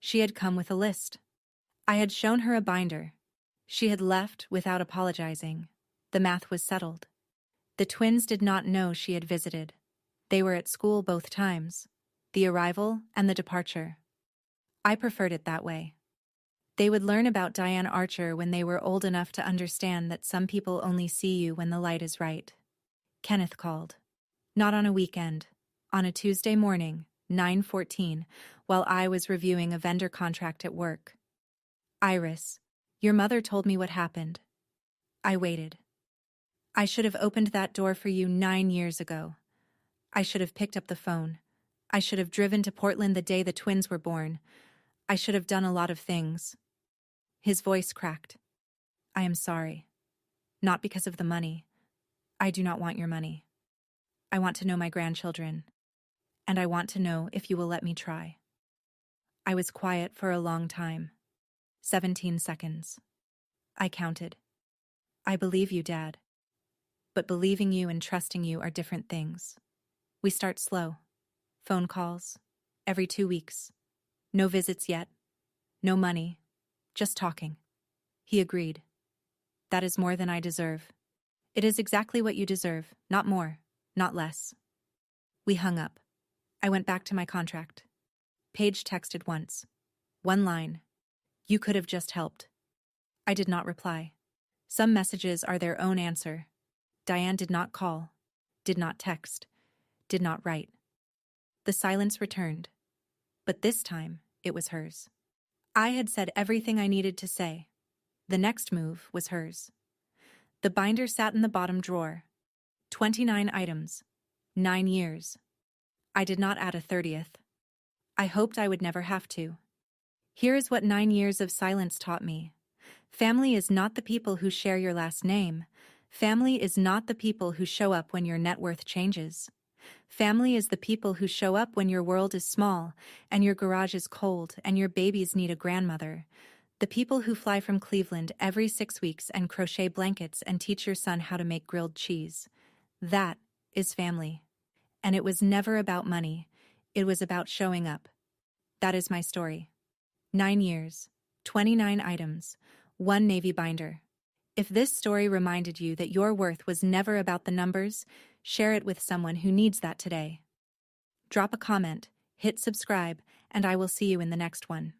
She had come with a list. I had shown her a binder. She had left without apologizing. The math was settled. The twins did not know she had visited. They were at school both times, the arrival and the departure. I preferred it that way. They would learn about Diane Archer when they were old enough to understand that some people only see you when the light is right. Kenneth called. Not on a weekend. On a Tuesday morning, 9:14, while I was reviewing a vendor contract at work. Iris, your mother told me what happened. I waited. I should have opened that door for you 9 years ago. I should have picked up the phone. I should have driven to Portland the day the twins were born. I should have done a lot of things. His voice cracked. I am sorry. Not because of the money. I do not want your money. I want to know my grandchildren. And I want to know if you will let me try. I was quiet for a long time. 17 seconds. I counted. I believe you, Dad. But believing you and trusting you are different things. We start slow. Phone calls. Every 2 weeks. No visits yet. No money. Just talking. He agreed. That is more than I deserve. It is exactly what you deserve, not more, not less. We hung up. I went back to my contract. Paige texted once. 1 line. You could have just helped. I did not reply. Some messages are their own answer. Diane did not call, did not text, did not write. The silence returned. But this time, it was hers. I had said everything I needed to say. The next move was hers. The binder sat in the bottom drawer. 29 items. 9 years. I did not add a 30th. I hoped I would never have to. Here is what 9 years of silence taught me. Family is not the people who share your last name. Family is not the people who show up when your net worth changes. Family is the people who show up when your world is small, and your garage is cold, and your babies need a grandmother. The people who fly from Cleveland every 6 weeks and crochet blankets and teach your son how to make grilled cheese. That is family. And it was never about money. It was about showing up. That is my story. 9 years, 29 items, 1 navy binder. If this story reminded you that your worth was never about the numbers, share it with someone who needs that today. Drop a comment, hit subscribe, and I will see you in the next one.